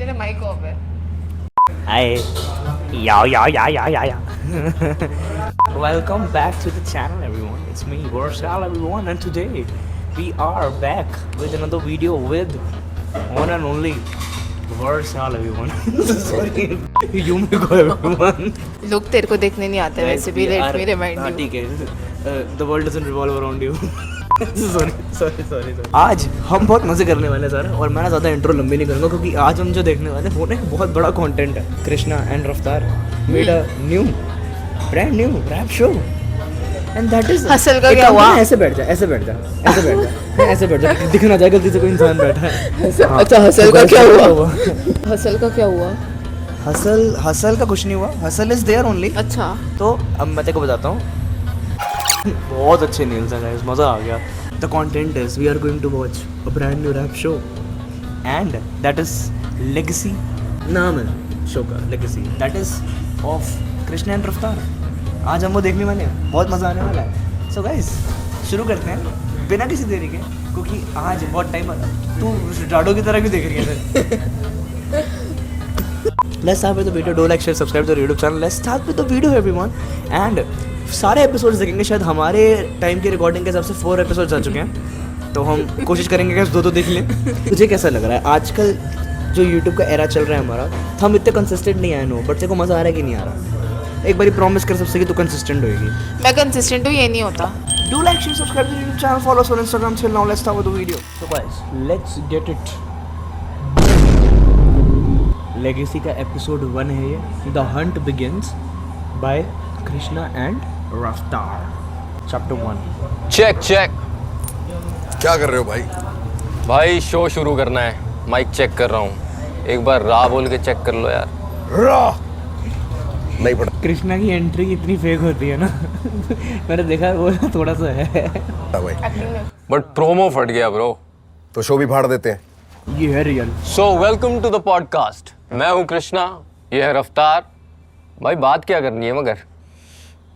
तेरा mic off है। Hi. Yeah. Welcome back to the channel, everyone. It's me, Varsal, everyone, and today we are back with another video with one and only Varsal, everyone. Sorry, you may go, everyone. लोग तेरे को देखने नहीं आते वैसे भी, let me remind you. ठीक है, the world doesn't revolve around you. sorry. आज हम बहुत मजे करने वाले हैं सर, और मैं ना ज़्यादा इंट्रो लंबी नहीं करूँगा क्योंकि आज हम जो देखने वाले हैं वो ना एक बहुत बड़ा कंटेंट है। Krishna and Raftaar made a brand new rap show and that is hustle का क्या हुआ? ऐसे बैठ जा दिख ना जाए गलती से कोई इंसान बैठा है। अच्छा, हसल का क्या हुआ? हसल का क्या हुआ? हसल का कुछ नहीं हुआ, हसल इज देयर ओनली। अच्छा, तो अब मैं तेरे को बताता हूँ, बहुत अच्छे नील्स हैं गाइस, मज़ा आ गया। The content is we are going to watch a brand new rap show and that is legacy. नाम है शो का legacy, that is of Krishna and Raftaar. आज हम वो देखने वाले हैं, बहुत मज़ा आने वाला है। सो गाइस शुरू करते हैं बिना किसी देरी के, क्योंकि आज बहुत टाइम तू डाडो की तरह भी देख रही है। Let's start with the video. Do like, share, subscribe to the YouTube channel. Let's start with the video, everyone. And सारे एपिसोड्स देखेंगे। शायद हमारे टाइम की रिकॉर्डिंग के हिसाब से 4 एपिसोड्स आ चुके हैं, तो हम कोशिश करेंगे कि 2 देख लें। तुझे कैसा लग रहा है आजकल जो YouTube का एरा चल रहा है हमारा? हम इतने कंसिस्टेंट नहीं आए नो, बट तेरे को मज़ा आ रहा है कि नहीं आ रहा? एक बारी प्रॉमिस कर सबसे कि तू कंसिस्टेंट होएगी। मैं कंसिस्टेंट हूँ, ये नहीं होता। Do like, share, subscribe to the YouTube channel, follow us on Instagram. Till now, let's start with the video. So guys, let's get it. Legacy का एपिसोड 1 है ये। The Hunt begins bye Krishna and रफ्तार, chapter 1। Check क्या कर रहे हो भाई? भाई शो शुरू करना है, माइक चेक कर रहा हूँ। एक बार रा बोल के चेक कर लो यार। रा नहीं पड़ा। कृष्णा की एंट्री इतनी फेक होती है ना मैंने देखा वो थोड़ा सा है भाई, बट प्रोमो फट गया ब्रो। तो शो भी फाड़ देते हैं। ये है real. So welcome to the podcast. मैं हूँ कृष्णा, ये है रफ्तार। भाई बात क्या करनी है मगर?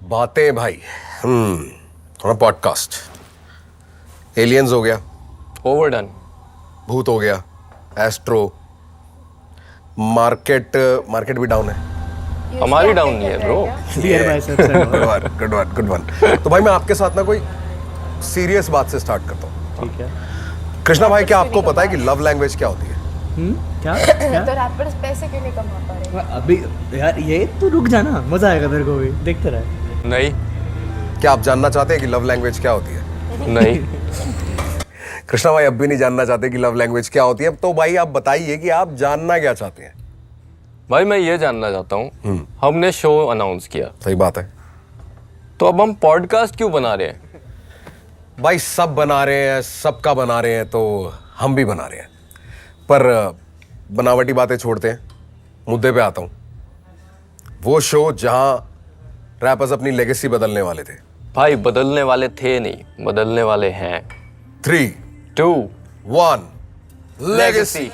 बातें भाई, थोड़ा पॉडकास्ट। एलियंस हो गया, ओवरडन। भूत हो गया, एस्ट्रो, मार्केट भी डाउन है। हमारी डाउन नहीं है ब्रो। Good one. तो भाई मैं आपके साथ ना कोई सीरियस बात से स्टार्ट करता हूँ। ठीक है कृष्णा भाई, क्या आपको पता है कि लव लैंग्वेज क्या होती है? क्या तो रैपर्स पैसे क्यों नहीं कमा पा रहे? अभी यार ये तो रुक जाना, मजा आएगा तेरे को भी, देखते रहे। नहीं। क्या आप जानना चाहते हैं कि लव लैंग्वेज क्या होती है? नहीं। कृष्णा भाई अब भी नहीं जानना चाहते कि लव लैंग्वेज क्या होती है। तो भाई आप बताइए कि आप जानना क्या चाहते हैं? भाई मैं ये जानना चाहता हूँ, हमने शो अनाउंस किया, सही बात है, तो अब हम पॉडकास्ट क्यों बना रहे हैं? भाई सब बना रहे हैं, सबका बना रहे हैं, तो हम भी बना रहे हैं। पर बनावटी बातें छोड़ते हैं, मुद्दे पे आता हूं। वो शो जहां रैपर्स अपनी लेगेसी बदलने वाले थे। भाई बदलने वाले थे नहीं, बदलने वाले हैं। 3, 2, 1 लेगेसी।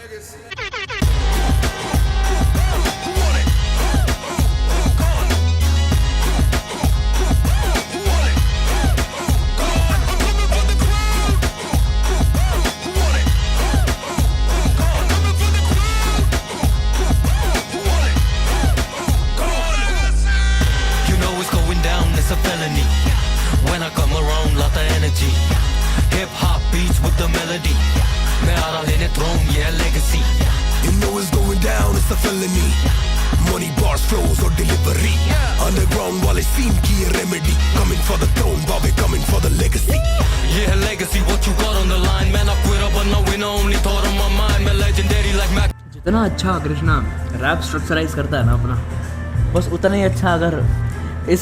जितना अच्छा कृष्णा रैप स्ट्रक्चराइज करता है ना अपना, बस उतना ही अच्छा अगर इस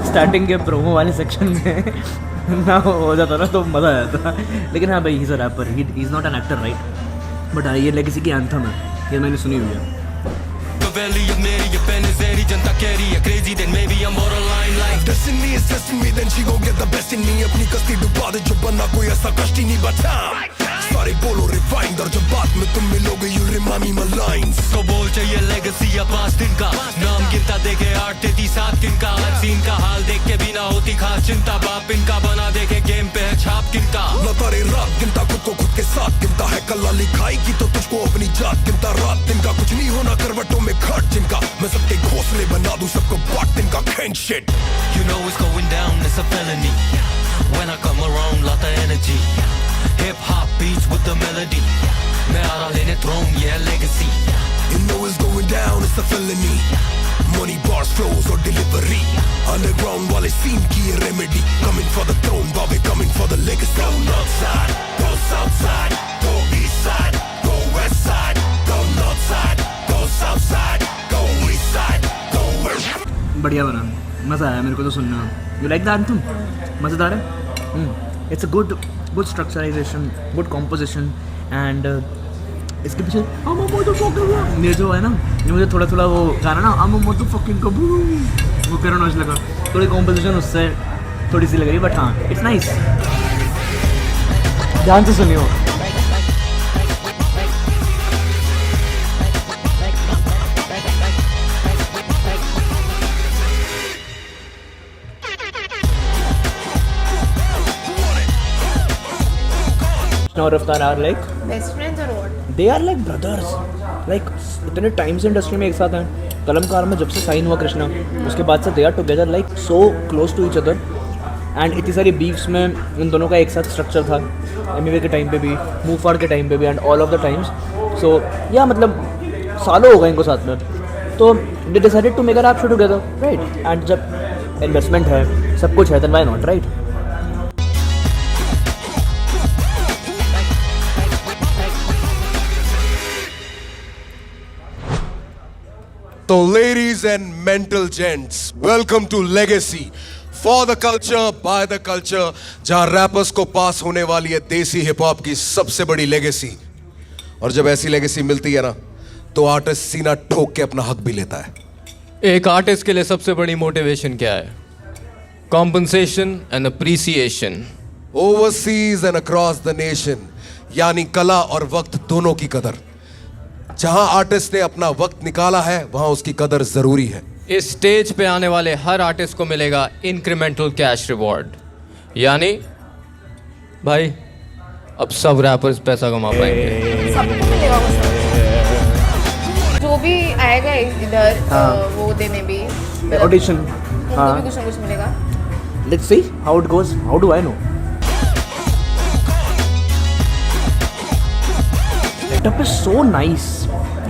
स्टार्टिंग के प्रोमो वाले सेक्शन में ना हो जाता ना तो मज़ा आ जाता। लेकिन हाँ भाई, he is a rapper, he is not an actor right. But ये लेगेसी की एंथम है, ये मैंने सुनी हुई है। अपनी कस्ती डुबा दे जो बना कोई ऐसा कष्ट ही नहीं बचा। सारे बोलो रिफाइंड और जब बात में तुम मिलोगे you remind me my lines. तो बोल चाहिए लेगेसी या 5 दिन का, नाम गिनता देखे 8 33 7 दिन का। सीन का हाल देख के भी ना होती खास चिंता, बाप इनका बना देखे गेम पे है छाप किनका। न तारे रात गिनता खुद को खुद के साथ गिनता है कल लिखाएगी तो तुझको अपनी जात गिनता रात दिन का कुछ नहीं होना करवटों में घाट जिनका मैं सबके घोंसले बना दूं सबको बांट दिन का खेन shit You know it's going down, it's a felony. When I come around, lot of energy. Hip hop beats with the melody. मैं आ रहा लेने throne, yeah legacy. You know it's going down, it's a felony. Money, bars, flows or delivery. Underground वाले scene की ये remedy. Coming for the throne, Bobby coming for the legacy. Go north side, go south side, go east side, go west side, go north side, go south side, go east side, go west. बढ़िया बना, मज़ा आया मेरे को तो सुनना. You like that तुम? मज़ेदार है? It's a good structurization, good composition and इसके पीछे I'm a motherfucker ये जो है ना, ये मुझे थोड़ा थोड़ा वो गाना ना I'm a motherfucking kaboom वो करना मुझे लगा. थोड़ी composition उससे थोड़ी सी लग रही बट हाँ it's nice. ध्यान से सुनियो. Now Raftaar are like Best friends or what? they are like brothers. Like इतने टाइम से इंडस्ट्री में एक साथ हैं. कलमकार में जब से साइन हुआ कृष्णा उसके बाद से they are together like so close to each other. And इतनी सारी बीफ्स में इन दोनों का एक साथ स्ट्रक्चर था. एमवे के टाइम पे भी, मूफाड़ के टाइम पे भी and all of the times. So या मतलब सालों हो गए इनको साथ में. तो they decided to make a rap show together right. And जब इन्वेस्टमेंट है सब कुछ है then why not right. So ladies and mental gents, welcome to Legacy. For the culture, by the culture, जहाँ रैपर्स को पास होने वाली है देसी हिप हॉप की सबसे बड़ी लेगेसी. और जब ऐसी लेगेसी मिलती है ना तो आर्टिस्ट सीना ठोक के अपना हक भी लेता है. एक आर्टिस्ट के लिए सबसे बड़ी मोटिवेशन क्या है? Compensation and appreciation. Overseas and across the nation, यानी कला और वक्त दोनों की कदर. जहां आर्टिस्ट ने अपना वक्त निकाला है वहां उसकी कदर जरूरी है. इस स्टेज पे आने वाले हर आर्टिस्ट को मिलेगा इंक्रीमेंटल कैश रिवॉर्ड. यानी भाई अब सब रैपर्स पैसा कमा पाएंगे. सबको मिलेगा वो सब. जो भी आएगा इधर वो देने भी ऑडिशन उनको भी कुछ ना कुछ मिलेगा. Let's see how it goes. How do I know. Setup is so nice,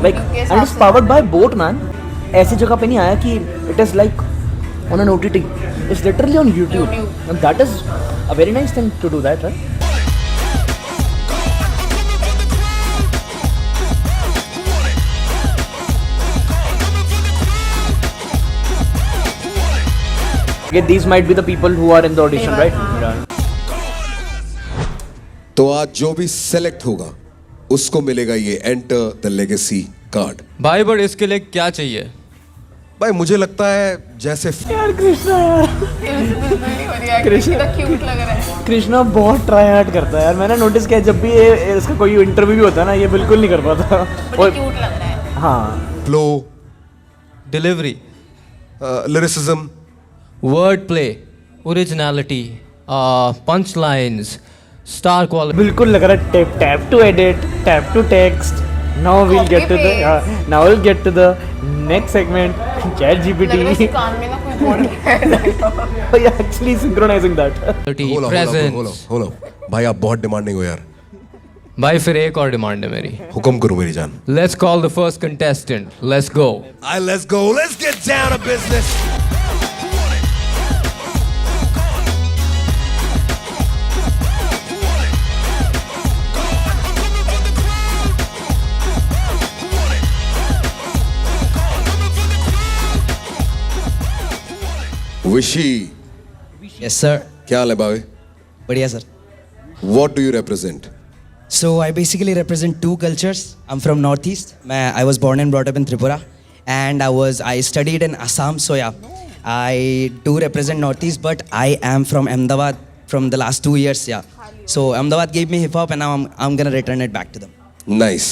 like and it's powered by boat man. ऐसी जगह पे नहीं आया कि it is like on an OTT. It's literally on YouTube. And that is a very nice thing to do that, right? Okay, these might be the people who are in the audition, right? Yeah. तो आज जो भी select होगा उसको मिलेगा ये enter the legacy card. भाई but इसके लिए क्या चाहिए? भाई मुझे लगता है जैसे यार कृष्णा यार कृष्णा क्यूट लग रहा है. कृष्णा बहुत ट्राई हार्ड करता है यार. मैंने नोटिस किया जब भी ये इसका कोई इंटरव्यू भी होता है ना ये बिल्कुल नहीं कर पाता. बट क्यूट लग रहा है. हाँ flow, delivery, lyricism, word play, originality, punch lines, star quality. बिल्कुल लग रहा है tap to edit, tap to text. Now we'll get to the now we'll get to the next segment ChatGPT. कान में ना कोई बोल रहा है. Actually synchronizing that. प्रेजेंस. भाई आप बहुत डिमांडिंग हो यार. भाई फिर एक और डिमांड है मेरी. हुक्म करो मेरी जान. Let's call the first contestant. Let's go. Let's go. Let's get down to business. विशी. Yes, sir. क्या हाल है बावे? बढ़िया sir. What do you represent? So I basically represent two cultures. I'm from Northeast. I was born and brought up in Tripura, and I studied in Assam. So yeah, I do represent Northeast, but I am from Ahmedabad from the last 2 years. Yeah. So Ahmedabad gave me hip hop, and now I'm gonna return it back to them. Nice.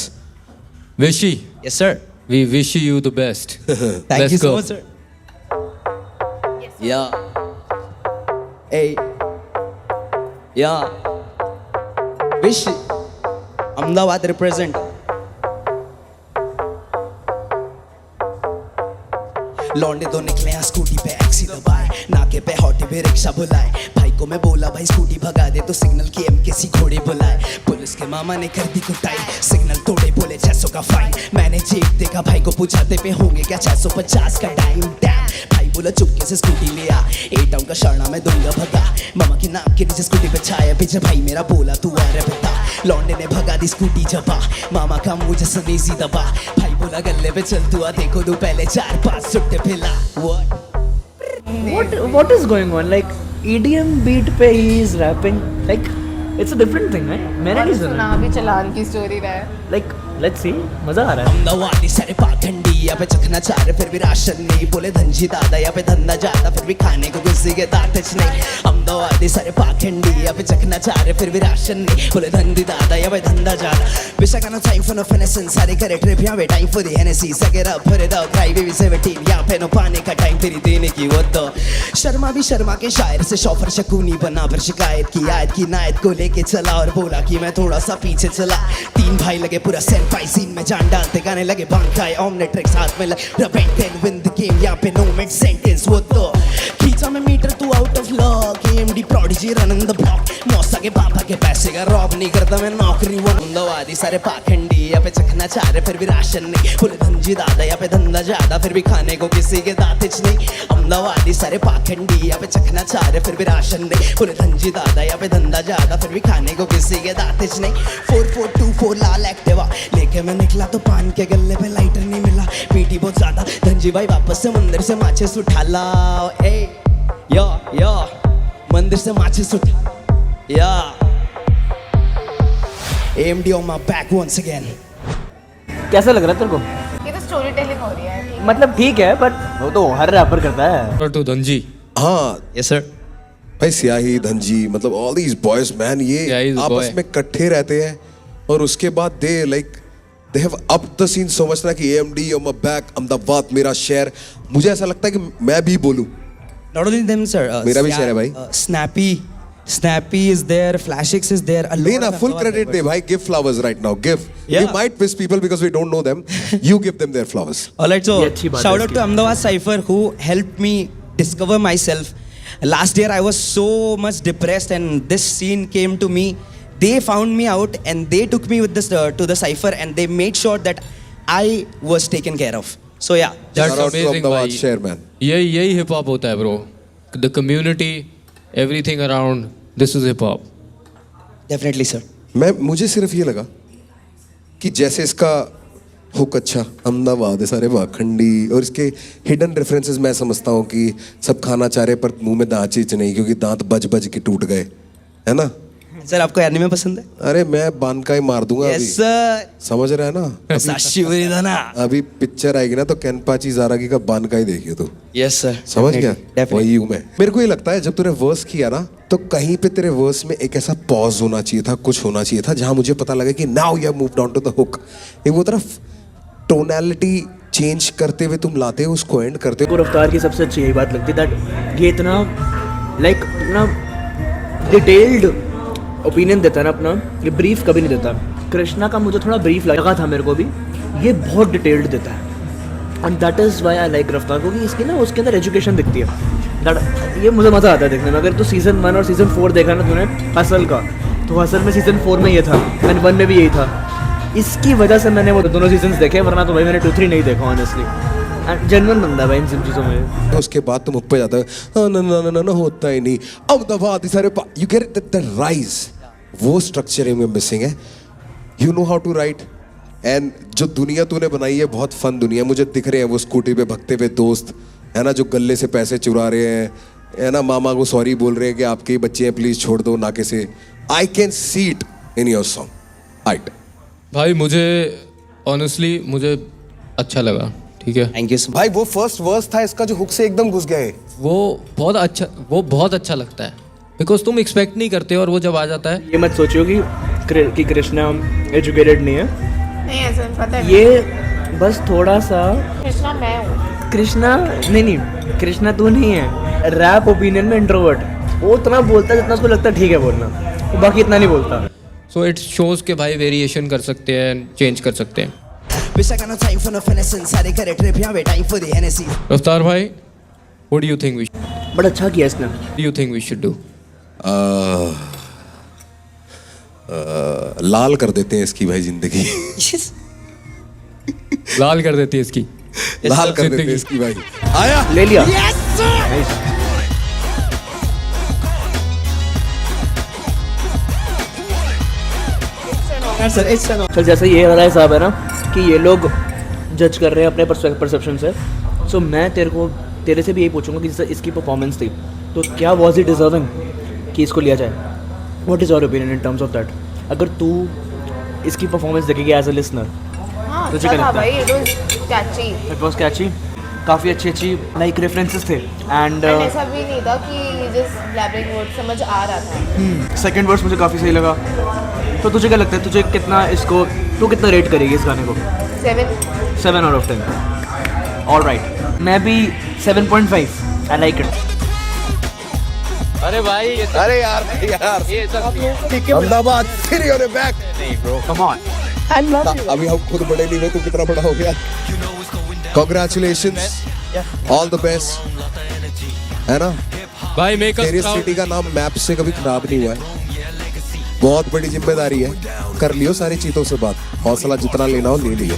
Vishy, Yes, sir. we wish you the best. Thank Let's you so go. much, sir. Yeah. Hey. Yeah. Vishy. Ahmedabad represent. लौंडे दो निकले हैं scooty पे XC दबाए, नाके पे hottie पे rickshaw बुलाए, भाई को मैं बोला भाई स्कूटी भगा दे तो सिग्नल की एमकेसी घोड़े बुलाए, पुलिस के मामा ने कर दी कुटाई, सिग्नल तोड़े बोले 600 का फाइन, मैंने चेक देखा भाई को पूछाते पे होंगे क्या 650 का टाइम, डैम भाई बोला चुपके से स्कूटी ले आ, 8 टाउन का शर्णा मैं दूंगा भगा, मामा की नाक के नीचे स्कूटी पे छाया पीछे भाई मेरा बोला तू आ रे बेटा, लौंडे ने भगा दी स्कूटी जबा, मामा का मुझे सनेजी दबा, भाई बोला गले पे चल तू आ देखो तू पहले 4-5 सुट्टे पिला. What is going on? Like EDM beat पे he is rapping. Like it's a different thing, right? मैंने नहीं सुना. सुना भी चलान की स्टोरी है. Like let's see, मजा आ रहा है. अहमदाबादी सारे पाखंडी या पे चखना चाह रहे फिर भी राशन नहीं, बोले धनजी दादा या पे धंधा ज्यादा फिर भी खाने को किसी के दांतच नहीं. अहमदाबादी सारे पाखंडी या पे चखना चाह रहे फिर भी राशन नहीं, बोले धनजी दादा या पे धंधा ज्यादा. Wish I got no time for no finessing, सारे करे ट्रिप यहाँ पे time for the Hennessy, suck it up, put it out, cry baby 17, यहाँ पे नो पाने का टाइम तेरी देने की वो तो. शर्मा भी शर्मा के शायर से शौफर शकूनी बना फिर शिकायत की आयत की नायत को लेके चला और बोला कि मैं थोड़ा सा पीछे चला. 3 भाई लगे पूरा सेल पाई सीन में जान डालते गाने लगे बांकाई ऑमनेट्रिक्स हाथ में लगे रबेंटेन विन द गेम यहाँ पे नो मिड सेंटेंस वो तो. खींचा में मीटर तू out of lock, MD prodigy running the block, मौसा के पापा के पैसे का रॉब नहीं करता मैं नौकरी. वो अहमदाबादी सारे पाखंडी या पे चखना चाह रहे फिर भी राशन नहीं, बोले धनजी दादा या पे धंधा ज्यादा फिर भी खाने को किसी के दांतच नहीं. अहमदाबादी सारे पाखंडी या पे चखना चाह रहे फिर भी राशन नहीं, बोले धनजी दादा या पे धंधा ज्यादा फिर भी खाने को किसी के दांतच नहीं. 4424 लाल एक्टिवा लेके मैं निकला तो पान के गले पे लाइटर नहीं मिला, पीटी बहुत ज्यादा धनजी भाई वापस से मंदिर से माचिस उठा ला. ए या मंदिर से माचिस उठा या. AMD on my back once again. कैसा लग रहा है तेरे को? ये तो स्टोरी टेलिंग हो रही है. ठीक. मतलब ठीक है but वो तो हर रैपर करता है. to धनजी. हाँ Yes sir. भाई सियाही धनजी मतलब ऑल दीज बॉयज मैन ये Yeah, he's a आपस boy. में इकट्ठे रहते हैं और उसके बाद they have up the scene so much ना कि AMD on my back Ahmedabad मेरा शहर. मुझे ऐसा लगता है कि मैं भी बोलूं. Not only them sir. मेरा भी शहर है भाई. Snappy is there, Flashix is there. नहीं ना full credit दे भाई. Give flowers right now. Give. Yeah. We might miss people because we don't know them. You give them their flowers. Alright, so ये अच्छी बात है shout out इसकी. to Ahmedabad Cypher who helped me discover myself. Last year I was so much depressed and this scene came to me. They found me out and they took me with this to the Cypher and they made sure that I was taken care of. So yeah. That's Shout out to amazing Ahmedabad भाई. शहर man. यही hip hop होता है bro. The community, everything around, this is hip hop. Definitely sir. मुझे सिर्फ ये लगा कि जैसे इसका हुक अच्छा अहमदाबाद है सारे वाखंडी और इसके हिडन रेफरेंसेस मैं समझता हूँ कि सब खाना चाह रहे पर मुंह में दांत चीज नहीं क्योंकि दांत बज बज के टूट गए है ना. सर आपको एनिमे पसंद है? अरे मैं बानकाई मार दूंगा Yes अभी. sir. समझ रहा है ना. साशिवरी दाना. अभी पिक्चर आएगी ना तो केनपाची जारागी का बानकाई देखियो तू. Yes sir. समझ गया. Definitely. वही हूँ मैं. मेरे को ये लगता है जब तूने वर्स किया ना तो कहीं पे तेरे वर्स में एक ऐसा पॉज होना चाहिए था, कुछ होना चाहिए था जहां मुझे पता लगा कि now you have moved on to the hook. एक वो तरफ टोनैलिटी चेंज करते हुए तुम लाते हो उसको एंड करते हो. को रफ्तार की सबसे अच्छी यही बात लगती है दैट ये इतना लाइक इतना डिटेल्ड ओपिनियन देता है ना अपना. ये ब्रीफ कभी नहीं देता. कृष्णा का मुझे थोड़ा ब्रीफ लगा था मेरे को भी. ये बहुत डिटेल्ड देता है and that is why I like रफ्तार क्योंकि इसकी ना उसके अंदर एजुकेशन दिखती है. दैट ये मुझे मज़ा आता है देखने में. अगर तो सीजन 1 और सीजन 4 देखा ना तूने हसल का तो हसल में सीजन 4 में ये था एंड 1 में भी यही था. इसकी वजह से मैंने वो दोनों सीजन्स देखे वरना तो भाई मैंने 2-3 नहीं देखा ऑनेस्टली. एंड जेन्युइन बंदा भाई इन सब चीज़ों में. उसके बाद तुम ऊपर जाता है हाँ ना होता ही नहीं. अहमदाबाद सारे यू गेट द राइज. वो स्ट्रक्चरिंग में मिसिंग है. You know how to write and जो दुनिया तूने बनाई है बहुत फन दुनिया. मुझे दिख रहे हैं वो स्कूटी पे भगते हुए दोस्त है ना जो गले से पैसे चुरा रहे हैं है ना. मामा को सॉरी बोल रहे हैं कि आपके ही बच्चे हैं प्लीज छोड़ दो नाके से. I can see it in your song. Right भाई मुझे ऑनेस्टली मुझे अच्छा लगा. ठीक है. Thank you so much. भाई वो फर्स्ट वर्स था इसका जो हुक से एकदम घुस गए. वो बहुत अच्छा लगता है बिकॉज तुम एक्सपेक्ट नहीं करते और वो जब आ जाता है. ये मत सोचियो कि कृष्णा एजुकेटेड नहीं है. नहीं ऐसा पता है. ये बस थोड़ा सा कृष्णा मैं हूँ. कृष्णा नहीं कृष्णा तू नहीं है. रैप ओपिनियन में इंट्रोवर्ट वो उतना बोलता है जितना उसको लगता है ठीक है बोलना. वो बाकी इतना नहीं बोलता. सो इट शोज के भाई वेरिएशन कर सकते हैं, चेंज कर सकते हैं. Wish I got no time for no finessing. सारे करे ट्रिप यहाँ पे time for the Hennessy. रफ्तार भाई, what do you think we but अच्छा किया इसने. do you think we should do? लाल कर देते हैं इसकी भाई जिंदगी. लाल कर देती है इसकी. लाल कर देते हैं इसकी भाई. आया ले लिया. चल जैसे ये वाला हिसाब है ना कि ये लोग जज कर रहे हैं अपने परसेप्शन से. सो मैं तेरे से भी यही पूछूंगा कि जैसे इसकी परफॉर्मेंस थी तो क्या वॉज इट डिजर्विंग कि इसको लिया जाए. What is your opinion in terms of that. अगर तू इसकी परफॉर्मेंस देखेगी एज अ लिसनर. हाँ तुझे अच्छा क्या था लगता भाई, है? It was catchy. It was catchy. काफ़ी अच्छी लाइक रेफरेंसेस थे. एंड ऐसा भी नहीं था कि जस्ट ब्लैबरिंग वर्ड समझ आ रहा था. सेकेंड वर्स मुझे काफ़ी सही लगा. तो तुझे क्या लगता है, तुझे कितना इसको तू कितना रेट करेगी इस गाने को? 7 out of 10. ऑल राइट, मैं भी 7.5. I like it. अरे भाई अरे यार ये सब अहमदाबाद फिर योर बैक. Come on. अभी हम खुद बड़े नहीं हुए, तू कितना बड़ा हो गया. Congratulations, all the best. है ना, भाई मेक अस तेरी प्राउड. सिटी का नाम मैप से कभी खराब नहीं हुआ है. बहुत बड़ी जिम्मेदारी है. कर लियो सारी चीजों से बात. हौसला जितना लेना हो ले लियो.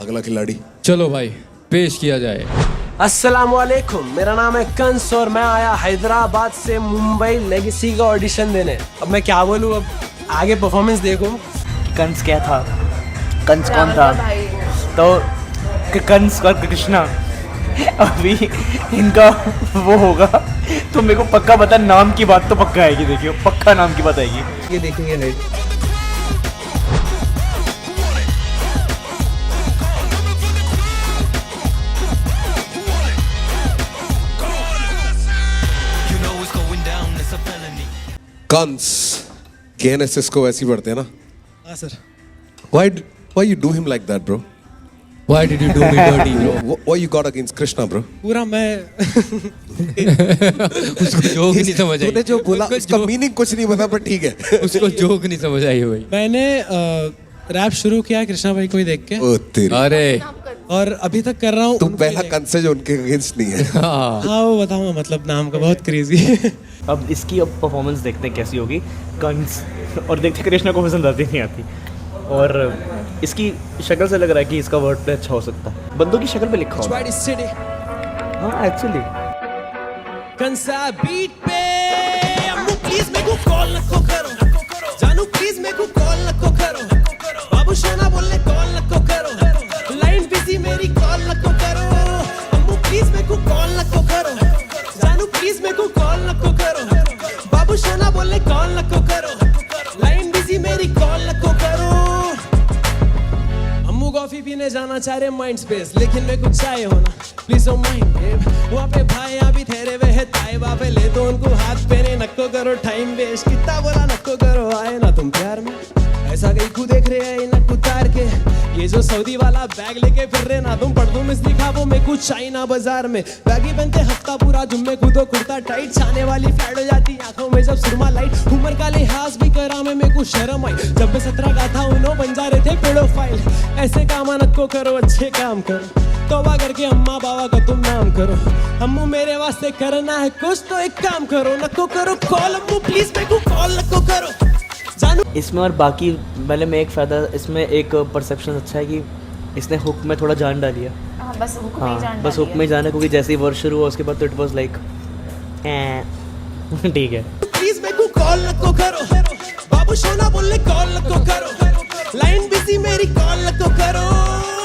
अगला खिलाड़ी. चलो भाई पेश किया जाए. अस्सलाम वालेकुम, मेरा नाम है कंस और मैं आया हैदराबाद से मुंबई लेगेसी का ऑडिशन देने. अब मैं क्या बोलूँ, अब आगे परफॉर्मेंस देखो. कंस क्या था? कंस कौन क्या था? मतलब भाई? तो कंस और कृष्णा अभी इनका वो होगा. तो मेरे को पक्का पता, नाम की बात तो पक्का आएगी. देखियो पक्का नाम की बात आएगी. ये देखेंगे नहीं. कंस KNSS को वैसे ही पढ़ते हैं ना. हाँ sir. Why you do him like that, bro? Why did you do me dirty, bro? What you got against Krishna, bro? पूरा मैं उसको जोक नहीं समझ आई. तूने जो बोला उसको उसका जोक- मीनिंग कुछ नहीं पता, पर ठीक है. उसको जोक नहीं समझ आई भाई. मैंने रैप शुरू किया कृष्णा भाई को ही देख के, ओ तेरी. अरे और अभी तक कर रहा हूँ. तू पहला कंस है जो उनके अगेंस्ट नहीं है. हाँ. हाँ वो बताऊंगा, मतलब नाम का बहुत क्रेजी. अब इसकी अब परफॉर्मेंस देखते हैं कैसी होगी. कंस और देखते कृष्णा को पसंद आती नहीं आती. और इसकी शक्ल से लग रहा है कि इसका वर्ड प्ले अच्छा हो सकता है. बंदों की शक्ल पे लिखा होगा. हाँ एक्चुअली. कंसा बीट पे अम्मू प्लीज मेरे को कॉल नको करो. जानू प्लीज मेरे को कॉल नको करो. बाबू शोना बोलने कॉल नको करो. लाइन बिजी मेरी कॉल नको करो. अम्मू प्लीज मेरे को कॉल नको करो. जानू प्लीज मेरे को कॉल नको करो. बाबू शोना बोलने कॉल नको करो. लाइन बिजी मेरी कॉल नको करो. अम्मू कॉफी पीने जाना चाह रहे माइंड स्पेस, लेकिन मैं कुछ चाहे होना प्लीज डोंट माइंड बेब. वहाँ पे भाई अभी ठहरे हुए है ताई बाबे, ले दो उनको हाथ पे ने. नको करो टाइम वेस्ट, कितना बोला नको करो. आए ना तुम प्यार में, ऐसा कहीं को देख रहे हैं नक उतार के. ये जो सऊदी वाला बैग लेके फिर रहे ना तुम, पर्दों में दिखा वो मैं कुछ चाइना बाजार में. बैगी बनते हफ्ता पूरा जुम्मे कूदो कुर्ता टाइट. छाने वाली फ्लैट हो जाती आंखों में जब सुरमा लाइट. उम्र का लिहाज भी करा मैं, मेरे को शर्म आई. जब मैं 17 का था उन्हों बन जा रहे थे पेडोफाइल. ऐसे काम नक को करो, अच्छे काम करो. तौबा करके अम्मा बाबा का तुम नाम करो. अम्मू मेरे वास्ते करना है कुछ तो एक काम करो. नको करो कॉल अम्मू प्लीज मेरे को कॉल नको करो. जानू इसमें और बाकी पहले में एक फ़ायदा इसमें एक परसेप्शन अच्छा है कि इसने हुक में थोड़ा जान डाली है. हाँ बस हुक में हाँ जान बस हुक में जाने क्योंकि जैसे ही वर्ष शुरू हुआ उसके बाद तो इट वॉज लाइक ठीक है. प्लीज मेरे को कॉल नको करो. बाबू शोना बोलने कॉल नको करो. लाइन बिजी मेरी कॉल नको करो.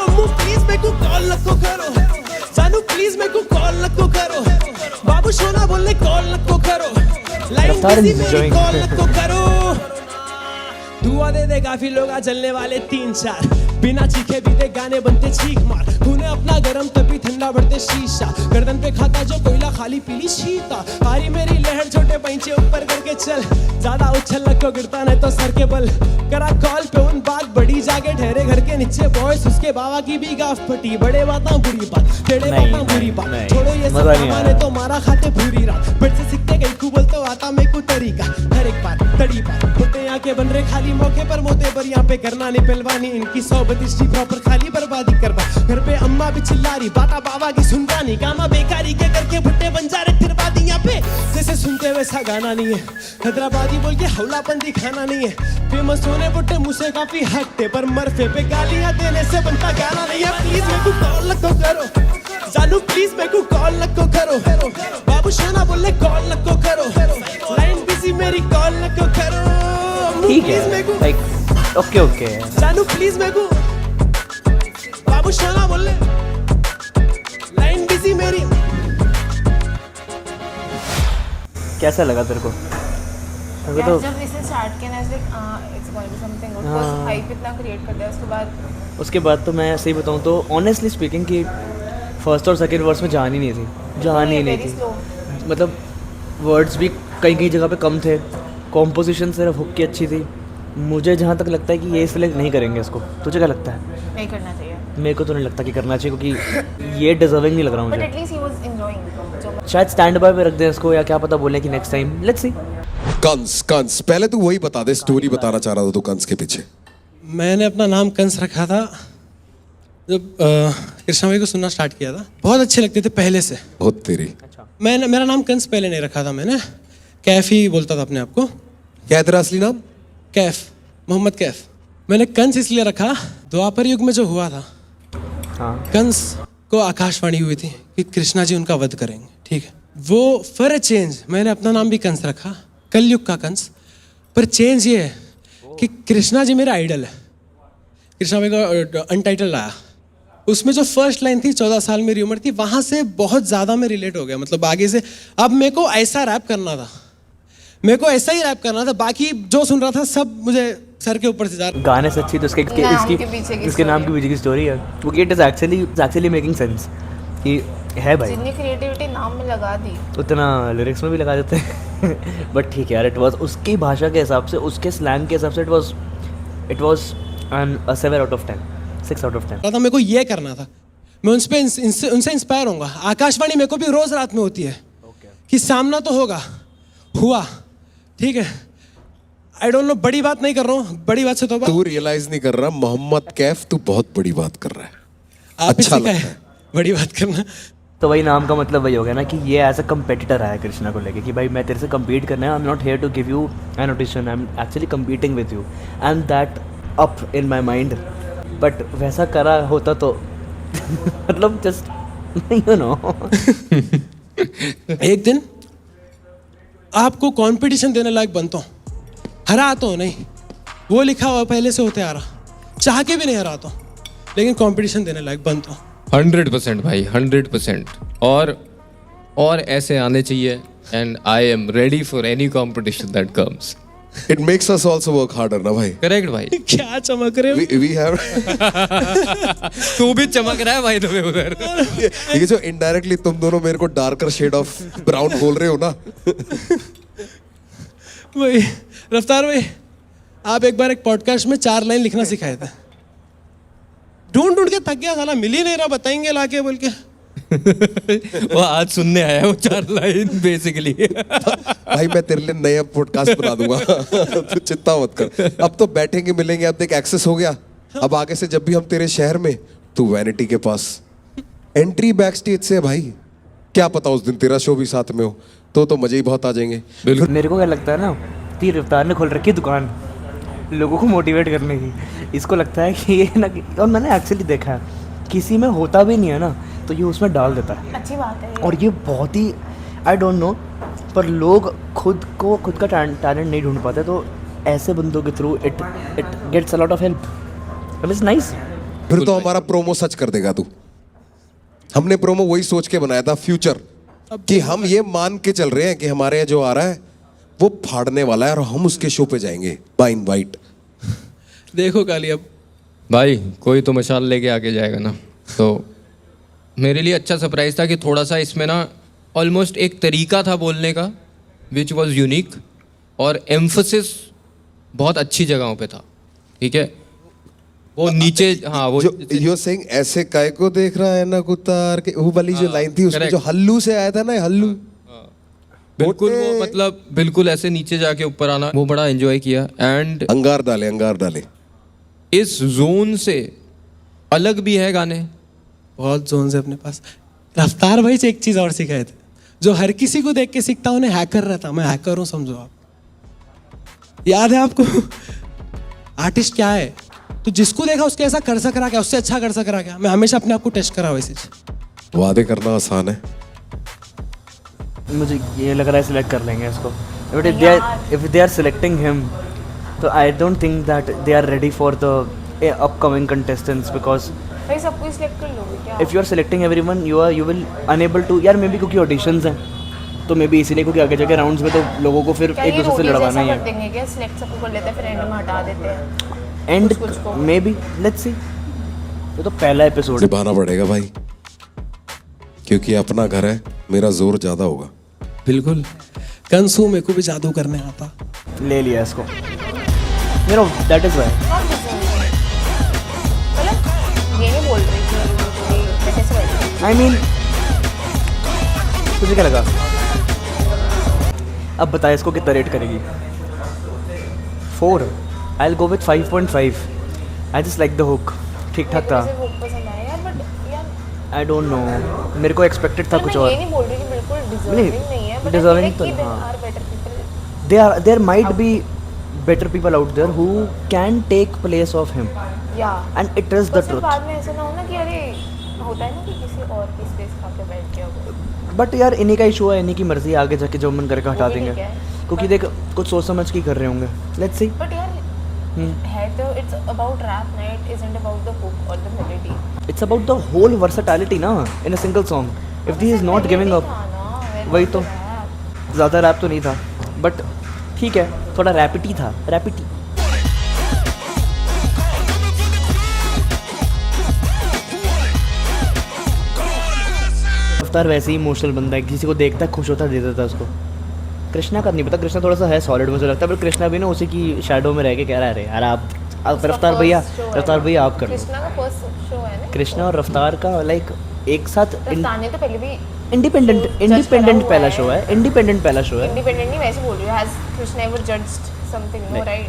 अम्मू प्लीज मेरे को कॉल नको करो. जानू प्लीज मेरे को कॉल नको करो. बाबू शोना बोलने कॉल नको करो. लाइन रफ्तार बिजी is मेरी enjoying. कॉल नको करो. दुआ दे दे काफी लोग आ चलने वाले 3-4. बिना चीखे बीते गाने बनते चीख मार, खूने अपना गरम तभी ठंडा बढ़ते शीशा, गर्दन पे खाता जो कोयला खाली पीली शीता, पारी मेरी लहर छोटे पैंचे ऊपर करके चल, ज्यादा उछल लग को गिरता नहीं तो सर के बल, करा कॉल पे उन बात बड़ी जाके ठहरे घर के नीचे बॉयस, उसके बाबा की भी गाफ फटी, बड़े बातें बुरी बात, टेढ़े बातें बुरी बात, छोड़ो ये सब हमारे तो मारा खाते पूरी रात, बेट से सीखते गई को बोल तो आता मेरे को तरीका, हर एक बात तड़ी बात, होते यहाँ के बन रहे खाली मौके पर मोते पर, यहाँ पे करना नहीं पहलवानी, इनकी 132 प्रॉपर खाली बर्बादी करवा, घर पे अम्मा भी चिल्ला रही, बाता बाबा की सुनता नहीं, कामा बेकारी के करके भुट्टे बन जा रहे तिरबादी, यहाँ पे जैसे सुनते वैसा गाना नहीं है, हैदराबादी बोल के हौलापन दिखाना नहीं है, फेमस होने बुट्टे मुझसे काफी हटते, पर मरफे पे गालियां देने से बनता गाना नहीं है, प्लीज मेरे को कॉल लग करो, जानू प्लीज मेरे को कॉल लग करो, बाबू शाना बोले कॉल लग करो, लाइन बिजी मेरी कॉल लग करो, ठीक प्लीज मेरे है को लाइक ओके जानू प्लीज मेरे को, बाबू शाना बोले लाइन बिजी मेरी। कैसा लगा तेरे को? अभी तो जब इसे स्टार्ट किया ना it's going to something good, बस हाइप इतना क्रिएट कर दिया, उसके बाद तो मैं सही बताऊँ तो ऑनेस्टली स्पीकिंग कि फर्स्ट और सेकंड वर्ड्स में जान ही नहीं थी, जान ही नहीं very थी, slow। मतलब वर्ड्स भी कई कई जगह पे कम थे, कॉम्पोजिशन सिर्फ हुक की अच्छी थी, मुझे जहाँ तक लगता है कि ये इसलिए नहीं करेंगे इसको, तुझे क्या लगता है? नहीं करना चाहिए, मेरे को तो नहीं लगता कि करना चाहिए, क्योंकि ये डिजर्विंग नहीं लग रहा बट मुझे, एटलीस्ट ही वाज एंजॉयिंग जो शायद स्टैंड बाय पे रख दें इसको, या क्या पता बोलें कि नेक्स्ट टाइम लेट्स सी। कंस पहले तू वही बता दे, स्टोरी बताना चाह रहा था तू कंस के पीछे। मैंने अपना नाम कंस रखा था जब कृष्णा भाई को सुनना स्टार्ट किया था, बहुत अच्छे लगते थे पहले से, बहुत तेरी। मैंने मेरा नाम कंस पहले नहीं रखा था, मैंने कैफ ही बोलता था अपने आप को, क्या है तेरा असली नाम? कैफ, मोहम्मद कैफ। मैंने कंस इसलिए रखा, द्वापर युग में जो हुआ था, हाँ कंस को आकाशवाणी हुई थी कि कृष्णा जी उनका वध करेंगे, ठीक है, वो फॉर चेंज मैंने अपना नाम भी कंस रखा, कलयुग का कंस, पर चेंज ये है कि कृष्णा जी मेरा आइडल है, कृष्णा भाई का अनटाइटल आया, उसमें जो फर्स्ट लाइन थी 14 साल मेरी उम्र थी, वहां से बहुत ज़्यादा मैं रिलेट हो गया, मतलब आगे से अब मेरे को ऐसा रैप करना था, मेरे को ऐसा ही रैप करना था, बाकी जो सुन रहा था सब मुझे सर के ऊपर से जा रहा। गाने से अच्छी तो इसके इसके नाम के पीछे की स्टोरी है, क्योंकि it is actually making sense कि है भाई, जितनी क्रिएटिविटी नाम में लगा दी उतना लिरिक्स में भी लगा देते हैं बट ठीक है यार, इट वाज उसकी भाषा के हिसाब से, उसके स्लैंग के हिसाब से it was an 7 out of 10, 6 out of 10। मेरे को ये करना था, मैं उनसे इंस्पायर होऊंगा, आकाशवाणी मेरे को भी रोज रात में होती है कि सामना तो होगा, हुआ, ठीक है, आई डोंट नो, बड़ी बात नहीं कर रहा हूँ, बड़ी बात से तो तू रियलाइज नहीं कर रहा मोहम्मद कैफ, तू बहुत बड़ी बात कर रहा है, आप अच्छा अच्छा लगता है। बड़ी बात करना। तो वही नाम का मतलब वही हो गया ना कि ये एज अ कंपेटिटर आया कृष्णा को लेके कि भाई मैं तेरे से कम्पीट करना है, I am not here to give you an audition, I am actually competing with you and that up in my mind, but वैसा करा होता तो मतलब जस्ट यू नो एक दिन आपको कंपटीशन देने लायक बनता हूँ, हराता हूँ नहीं, वो लिखा हुआ पहले से होते आ रहा, चाह के भी नहीं हराता हूँ, लेकिन कंपटीशन देने लायक बनता हूँ। 100% भाई 100%, और ऐसे आने चाहिए, and I am ready for any competition that comes. It makes us also work harder ना भाई। करेक्ट भाई। क्या चमक रहे हो? We have तू भी चमक रहा है भाई तुम्हें उधर। ये जो इनडायरेक्टली तुम दोनों मेरे को डार्कर शेड ऑफ ब्राउन बोल रहे हो ना। भाई रफ्तार भाई, आप एक बार एक पॉडकास्ट में 4 लाइन लिखना सिखाए थे, ढूंढ ढूंढ के थक गया, साला मिल ही नहीं रहा, बताएंगे लाके बोल के। वो आज सुनने आया है वो 4 लाइन बेसिकली। भाई मैं तेरे लिए नया पॉडकास्ट बना दूंगा तू चिंता मत कर। अब तो बैठेंगे मिलेंगे, अब देख एक्सेस हो गया, अब आगे से जब भी हम तेरे शहर में, तू वैनिटी के पास, एंट्री बैक स्टेज से है भाई, क्या पता उस दिन तेरा शो भी साथ में हो तो मजे ही बहुत आ जाएंगे। मेरे को क्या लगता है ना कि रफ्तार ने खोल रखी है दुकान लोगों को मोटिवेट करने की, इसको लगता है कि ये ना, और मैंने एक्चुअली देखा है किसी में होता भी नहीं है ना तो ये उसमें डाल देता है, अच्छी बात है। और ये बहुत ही आई डोंट नो, पर लोग खुद का टैलेंट नहीं ढूंढ पाते, तो ऐसे बंदों के through it gets a lot of help, it is nice. फिर तो हमारा प्रोमो सच कर देगा तू। हमने प्रोमो वही सोच के बनाया था फ्यूचर, कि हम ये मान के चल रहे हैं कि हमारे यहाँ जो आ रहा है वो फाड़ने वाला है और हम उसके शो पे जाएंगे बाय इनवाइट। देखो काली, अब भाई कोई तो मशाल लेके आके जाएगा ना। तो मेरे लिए अच्छा सरप्राइज था कि थोड़ा सा इसमें ना ऑलमोस्ट एक तरीका था बोलने का विच वॉज यूनिक, और एम्फोसिस बहुत अच्छी जगहों पे था। ठीक है, वो नीचे, हाँ वो यू सेइंग ऐसे काय को देख रहा है ना कुत्तार के, वो वाली जो लाइन थी उसमें correct. जो हल्लू से आया था ना, हल्लू बिल्कुल वो मतलब बिल्कुल ऐसे नीचे जाके ऊपर आना, वो बड़ा एंजॉय किया। एंड अंगार डाले इस जोन से अलग भी है गाने। बहुत जोन से अपने पास। रफ्तार भाई से एक चीज और सिखाए थे, जो हर किसी को देख के सीखता उन्हें हैकर रहता, मैं हैकर हूँ समझो आप। याद है आपको आर्टिस्ट क्या है? तो जिसको देखा उसके ऐसा कर सक रहा क्या, उससे अच्छा कर सक रहा क्या? मैं हमेशा अपने आप को टेस्ट करा वैसे चीज। वादे करना आसान है, मुझे ये लग रहा है सिलेक्ट कर लेंगे इसको। But if they are selecting him, तो I don't think that they are ready for the upcoming contestants, because भाई सबको सिलेक्ट कर लोगे क्या? If you are selecting everyone you will unable to, यार मे बी क्योंकि ऑडिशंस हैं, तो मे बी इसीलिए, क्योंकि आगे जाके राउंड्स में तो लोगों को फिर क्या एक ये दूसरे से रोडीज लड़वाना ही ऐसा है। कर देंगे क्या? सिलेक्ट सबको कर लेते हैं फिर एंड में हटा देते हैं एंड कुछ को। मे बी लेट्स सी, ये तो पहला एपिसोड है। निभाना पड़ेगा भाई, क्योंकि अपना घर है, मेरा जोर ज्यादा होगा। बिल्कुल कंसू, मेरे को भी जादू करने आता। ले लिया इसको, you know that is why. मतलब ये नहीं बोल रही कि मैं कैसे बैठी। आई मीन तुझे क्या लगा? अब बता इसको कितना रेट करेगी? 4, आई will go with 5.5। I just like the hook, ठीक ठाक था। मुझे वो पसंद आया यार, बट यार आई डोंट नो, मेरे को एक्सपेक्टेड था कुछ मैं और। ये नहीं बोल रही कि बिल्कुल डिजर्विंग नहीं है, बट deserving तो देयर हाँ। Are better people. There might be better people out there who can take place of him, या and it is the फिर truth. बाद में ऐसा ना हो ना कि अरे होता है ना कि किसी और की स्पेस खा के बैठ गया हो। बट यार इन्हीं का इशू है, इन्हीं की मर्जी है, आगे जाके जो मन करके हटा वो भी देंगे, ठीक है। क्योंकि देख कुछ सोच समझ के ही कर रहे होंगे। Let's see. बट यार है तो इट्स अबाउट रैप ना, it isn't about the hook और the melody. It's about the whole versatility ना in a single song. If this is not giving up, वही तो, ज़्यादा रैप तो नहीं था, बट ठीक है, थोड़ा रैपिटी था, रैपिटी। रफ्तार वैसे ही इमोशनल बंदा है, किसी को देखता है खुश होता दे देता है उसको। कृष्णा का नहीं पता, कृष्णा थोड़ा सा है सॉलिड मुझे लगता है, पर कृष्णा भी ना उसी की शैडो में रह के कह रहा है, अरे यार आप रफ्तार भैया आप कर लो। कृष्णा का फर्स्ट शो है ना, कृष्णा और रफ्तार का लाइक एक साथ रफ्तार ने तो पहले भी इंडिपेंडेंट पहला शो है, इंडिपेंडेंट पहला शो है। इंडिपेंडेंट नहीं, वैसे बोल रही हूँ, has Krishna ever judged something? No, right?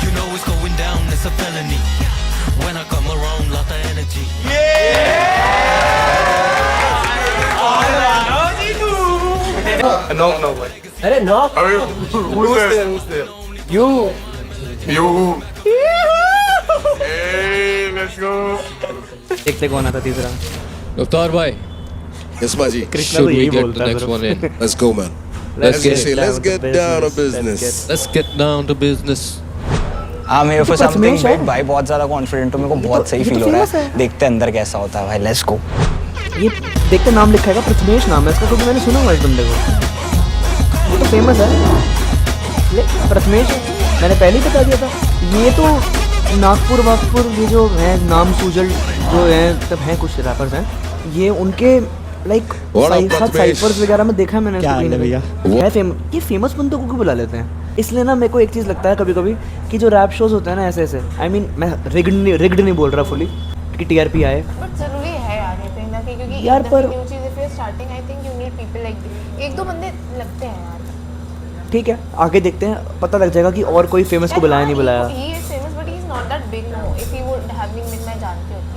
You know it's going down, it's a felony. When I come around, lot of energy. No boy. अरे no Who's there? You. Hey, let's go. देखते कौन आता तीसरा। रफ्तार भाई, Yes, Maji. कृष्णा should तो we यही get बोलता the है next bro। one in? Let's go, man. Let's get it. Let's get down to business. Let's get down to business. I'm here for तो something प्रथमेश है? big भाई, बहुत ज़्यादा confident हूँ, मेरे को बहुत सही ये तो फील हो रहा famous है। है। देखते हैं अंदर कैसा होता है भाई, लेट्स गो। ये देखते नाम लिखा है, प्रथमेश नाम है इसका, क्योंकि मैंने सुना हुआ इस बंदे को, ये तो फेमस है। ले प्रथमेश, मैंने पहले ही बता दिया था। ये तो नागपुर ये जो है नाम सूजल जो हैं तब हैं, कुछ रैपर्स हैं, ये उनके लाइक साइफर्स वगैरह में देखा है मैंने। क्या हाल है भैया? ये फेमस बंदों को क्यों बुला लेते हैं? इसलिए ना मेरे को एक चीज़ लगता है कभी कभी कि जो रैप शोज होते हैं ना ऐसे आई मीन मैं रिग्ड नहीं बोल रहा फुली कि टीआरपी आए, बट जरूरी है यार ये कहीं ना कहीं, क्योंकि यार पर- न्यू चीज़ if you are starting, I think you need people like एक दो बंदे लगते हैं यार। ठीक है आगे देखते हैं, पता लग जाएगा कि और कोई फेमस को बुलाया नहीं बुलाया। He is famous but he is not that big no. If he would have been big, मैं जानती होती।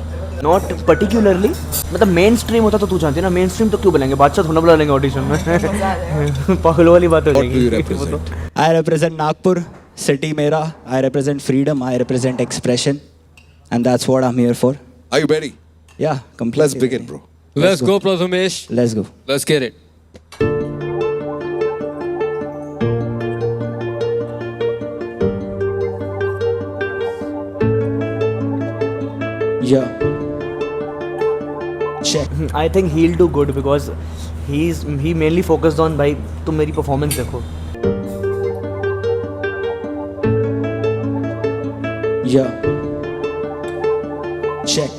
नॉट पर्टिकुलरली, मतलब मेन स्ट्रीम होता तो तू जानती है ना, मेन स्ट्रीम तो क्यों बुलाएंगे, बादशाह थोड़ा बुला लेंगे ऑडिशन में। पागल वाली बात हो What do you जाएगी। वो तो represent? I represent Nagpur, city मेरा. I represent freedom. I represent expression, and that's what I'm here for. Are you ready? Yeah, completely. Let's begin, bro. Let's go, Prathamesh. Let's go. Let's get it. Yeah. Check. I think he will do good because he mainly focused on भाई तुम मेरी performance देखो। Yeah. check.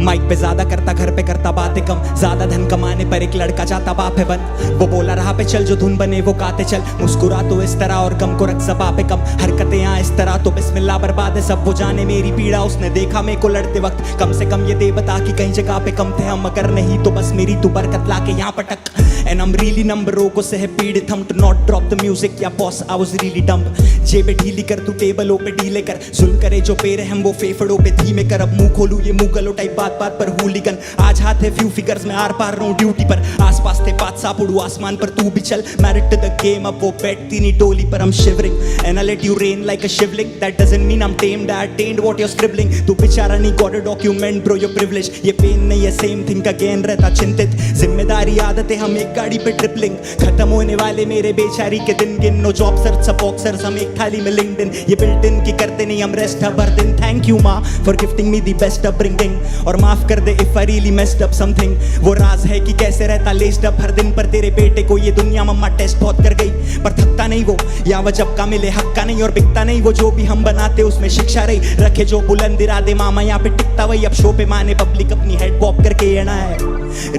Mic पे ज्यादा करता, घर पे करता बातें कम, ज्यादा धन कमाने पर एक लड़का जाता बाप है बन। वो बोला राह पे चल, जो धुन बने वो गाते चल, मुस्कुरा तो इस तरह और गम को रख ज़बा पे कम, हरकतें यहाँ इस तरह तो बिस्मिल्लाह बर्बाद है सब। वो जाने मेरी पीड़ा, उसने देखा मेरे को लड़ते वक्त, कम से कम ये दे बता कि कहीं जगह पे कम थे हम, अगर नहीं तो बस मेरी तू बरकत लाके यहाँ पटक। And I'm really नंबरों को सह पीड़ित हम, to not drop the music, या boss I was really dumb। जेबे ढीली कर तू टेबलों पे ढीले कर, जुल्म करे जो पेरे हम वो फेफड़ों पे धीमे कर। अब मुंह खोलूं ये मुंह गलो टाइप बात बात पर हूलिगन, आज हाथ है फ्यू फिगर्स में आर पार रहूं ड्यूटी पर, आसपास थे पाँच साप उड़ू आसमान पर तू भी चल, मैरिड टू द गेम। अब वो बैठती नहीं डोली पर, I'm shivering and I let you rain like a shivling, that doesn't mean I'm tamed, I attained what you're scribbling। तू बेचारा नहीं got a document bro, you're privileged, ये पेन नहीं है same thing again, रहता चिंतित। जिम्मेदारी आदतें हम एक गाड़ी पे ट्रिपलिंग, खत्म होने वाले मेरे बेचारी के दिन गिन, नो जॉब सर्च सब बॉक्सर्स हम एक थाली में लिंक्डइन, ये बिल्ट इन की करते नहीं हम रेस्ट हर दिन। थैंक यू माँ for gifting me the best upbringing, और माफ कर they if I really messed up something. वो राज है कि कैसे रहता लेस्ड अप हर दिन, पर तेरे बेटे को ये दुनिया मम्मा टेस्ट बहुत कर गई, पर थकता नहीं वो, या वजब का मिले हक का नहीं, और बिकता नहीं वो जो भी हम बनाते उसमें शिक्षा रही। रखे जो बुलंद इरादे मामा यहाँ पे टिकता वही, अब शो पे माने पब्लिक अपनी हेड बॉप करके येना है।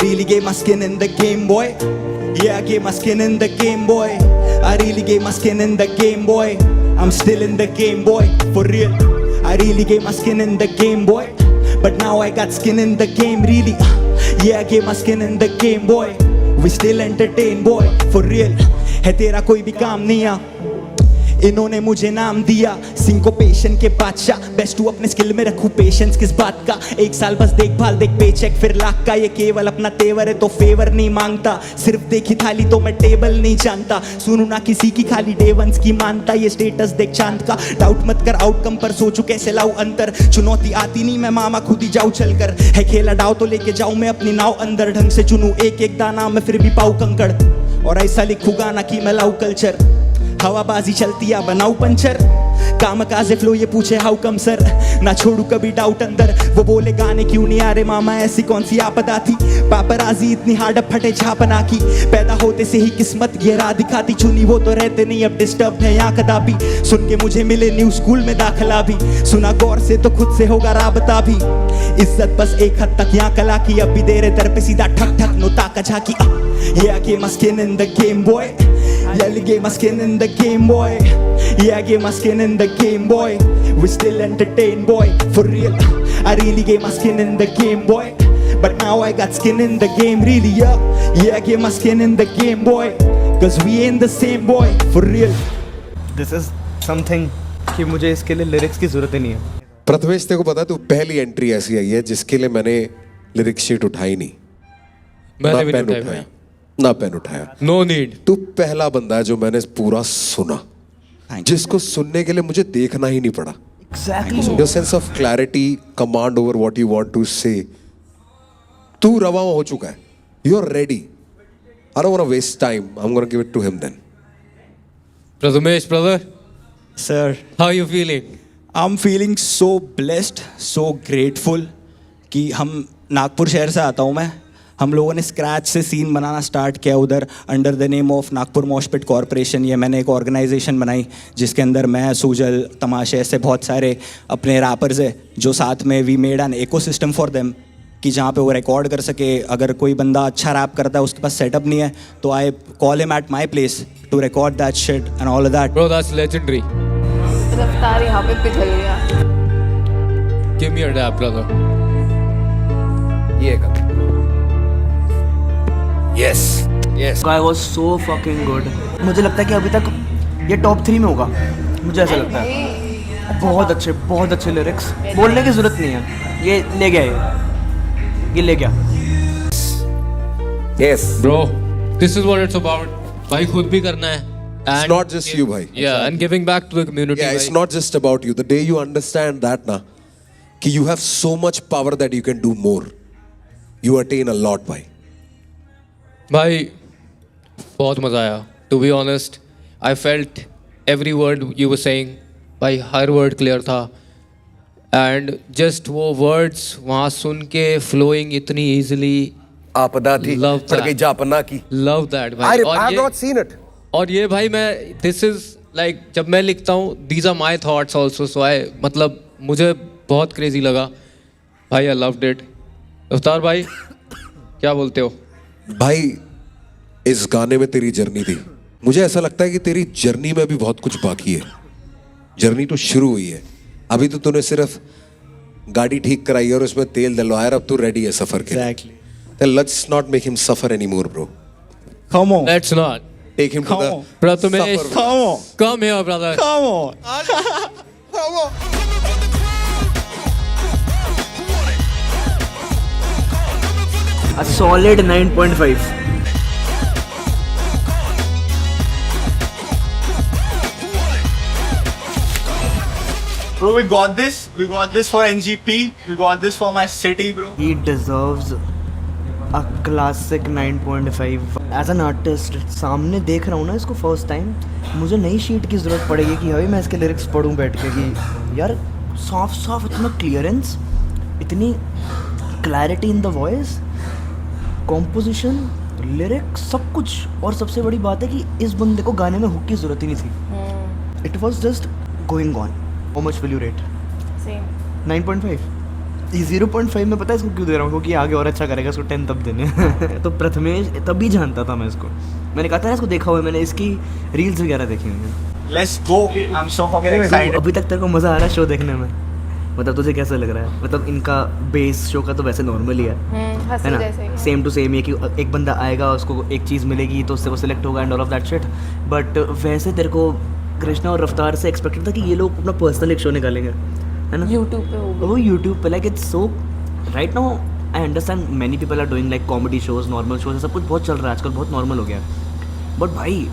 Really gave my skin in the game boy, yeah I gave my skin in the game boy, I really gave my skin in the game boy, I'm still in the game boy, for real, I really gave my skin in the game boy, but now I got skin in the game really, yeah I gave my skin in the game boy, we still entertain boy, for real, है तेरा कोई भी काम नहीं आ, इन्होंने मुझे नाम दिया सिंकोपेशन के बादशाह, बेस्ट तू अपने स्किल में रखूं पेशेंस किस बात का, एक साल बस देखभाल देख पेचेक फिर लाख का, ये केवल अपना तेवर है तो फेवर नहीं मांगता, सिर्फ देखी थाली तो मैं टेबल नहीं जानता, सुनू ना किसी की खाली डे वंस की मानता, ये स्टेटस देख चांद का, डाउट मत कर आउटकम पर सोचू कैसे लाऊं अंतर, चुनौती आती नहीं मैं मामा खुद ही जाऊं चलकर, है खेला डाव तो लेके जाऊं मैं अपनी नाव अंदर, ढंग से चुनूं एक एक दाना मैं फिर भी पाऊं कंकड़, और ऐसा लिखूं गाना कि मैं लाऊं कल्चर, हवाबाजी चलती या बनाऊ पंचर, काम काजे फ्लो ये पूछे हाउ कम सर, ना छोड़ू कभी डाउट अंदर, वो बोले गाने क्यों नहीं आ रहे मामा ऐसी कौन सी आपदा थी, पापराजी इतनी हार्ड अब फटे छापना की, पैदा होते से ही किस्मत ये राह दिखाती, चुनी वो तो रहते नहीं अब डिस्टर्ब है यहाँ कदापि, सुन के मुझे मिले न्यू स्कूल में दाखिला भी, सुना गौर से तो खुद से होगा राबता भी, इज्जत बस एक हद तक यहाँ कला की, अब भी दे रहे दर पे सीधा ठक ठक नो ताका झाकी, yeah I gave my skin in the game boy, yeah I gave my skin in the game boy, yeah I gave my skin in the game boy, we still entertain boy, for real, I really gave my skin in the game boy, but now I got skin in the game really, yeah I gave my skin in the game boy, cause we ain't the same boy, for real। This is something कि मुझे इसके लिए lyrics की जरूरत ही नहीं है। प्रथमेश तेरे को पता है तू पहली एंट्री ऐसी आई है जिसके लिए मैंने लिरिक शीट उठाई नहीं, मैंने भी पेन नहीं उठाया ना पेन उठाया, नो नीड। तू पहला बंदा है जो मैंने पूरा सुना, जिसको सुनने के लिए मुझे देखना ही नहीं पड़ा। Your sense of clarity, command over what you want to say, तू रवा हो चुका है, you're ready, I don't want to waste time, I'm going to give it to him then। Prathamesh brother, Sir, how are you feeling? I'm feeling so blessed, so grateful कि हम नागपुर शहर से आता हूँ मैं, हम लोगों ने स्क्रैच से सीन बनाना स्टार्ट किया उधर under the name of Nagpur mosh pit corporation. ये मैंने एक ऑर्गेनाइजेशन बनाई जिसके अंदर मैं, सुजल, तमाशे ऐसे बहुत सारे अपने रैपर्स है जो साथ में we made an ecosystem for them कि जहाँ पे वो रिकॉर्ड कर सके। अगर कोई बंदा अच्छा रैप करता है उसके पास सेटअप नहीं है तो I call him at my place to record that shit and all that. Bro, that's legendary. रफ्तार यहाँ पे पिघल गया। Give me a dab, brother. ये कर yes yes Guy was so fucking good. मुझे लगता है कि अभी तक ये टॉप 3 में होगा, मुझे ऐसा लगता है। बहुत अच्छे लिरिक्स, बोलने की जरूरत नहीं है, ये ले गया, ये ले गया। Yes Bro, this is what it's about. भाई खुद भी करना है। It's not just you, bhai. Yeah, and giving back to the community. Yeah, it's bhai. not just about you. The day you understand that na, कि you have so much power that you can do more, you attain a lot, bhai. भाई बहुत मज़ा आया। To be honest, I felt every word you were saying. भाई हर word clear था। And just वो words वहाँ सुन के flowing इतनी easily. आपदा थी, Love पड़ that. गई जापना की। Love that भाई। और I have ये not seen it. और ये भाई मैं दिस इज लाइक जब मैं लिखता हूँ these are my thoughts also so I मतलब मुझे बहुत क्रेजी लगा भाई आई लव्ड इट। रफ्तार भाई क्या बोलते हो? भाई इस गाने में तेरी जर्नी थी, मुझे ऐसा लगता है कि तेरी जर्नी में भी बहुत कुछ बाकी है। जर्नी तो शुरू हुई है, अभी तो तूने सिर्फ गाड़ी ठीक कराई है और उसमें तेल डलवाया, अब तू रेडी है सफर के लिए। Let's not make him suffer anymore bro. Come on. Let's not take him to Come the on. Prathamesh Come on. Come here brother. Come on. A solid 9.5. Bro, we got this. We got this for NGP. We got this for my city, bro. He deserves a classic 9.5 as an artist. सामने देख रहा हूँ ना इसको first time, मुझे नई sheet की ज़रूरत पड़ेगी कि भाई मैं इसके लिरिक्स पढ़ूँ बैठ के कि यार साफ साफ इतना क्लियरेंस, इतनी clarity in the voice, composition, lyrics, सब कुछ। और सबसे बड़ी बात है कि इस बंदे को गाने में हुक की ज़रूरत ही नहीं थी। It was just going on. How much will you rate? Same 9.5। ये 0.5 में पता है इसको क्यों दे रहा हूँ? क्योंकि आगे और अच्छा करेगा, इसको 10 तब देने। तो प्रथमेश तभी जानता था मैं इसको, मैंने कहा था ना इसको देखा हुआ है, मैंने इसकी रील्स वगैरह देखी हुई हैं। Let's go. I'm so fucking excited. अभी तक तेरे को मज़ा आ रहा है शो देखने में? मतलब तुझे कैसा लग रहा है? मतलब इनका बेस शो का तो वैसे नॉर्मल ही है हंसी ना, जैसे ही। सेम टू सेम ये कि एक बंदा आएगा, उसको एक चीज़ मिलेगी तो उससे वो सिलेक्ट होगा and all of that shit. But वैसे तेरे को कृष्णा और रफ्तार से एक्सपेक्टेड था कि ये लोग अपना पर्सनल एक शो निकालेंगे, है ना? यूट्यूब पे होगी। वो यूट्यूब पे like it's so right now I understand many people are doing like comedy shows, normal shows, सब कुछ बहुत चल रहा है आजकल, बहुत नॉर्मल हो गया है। बट भाई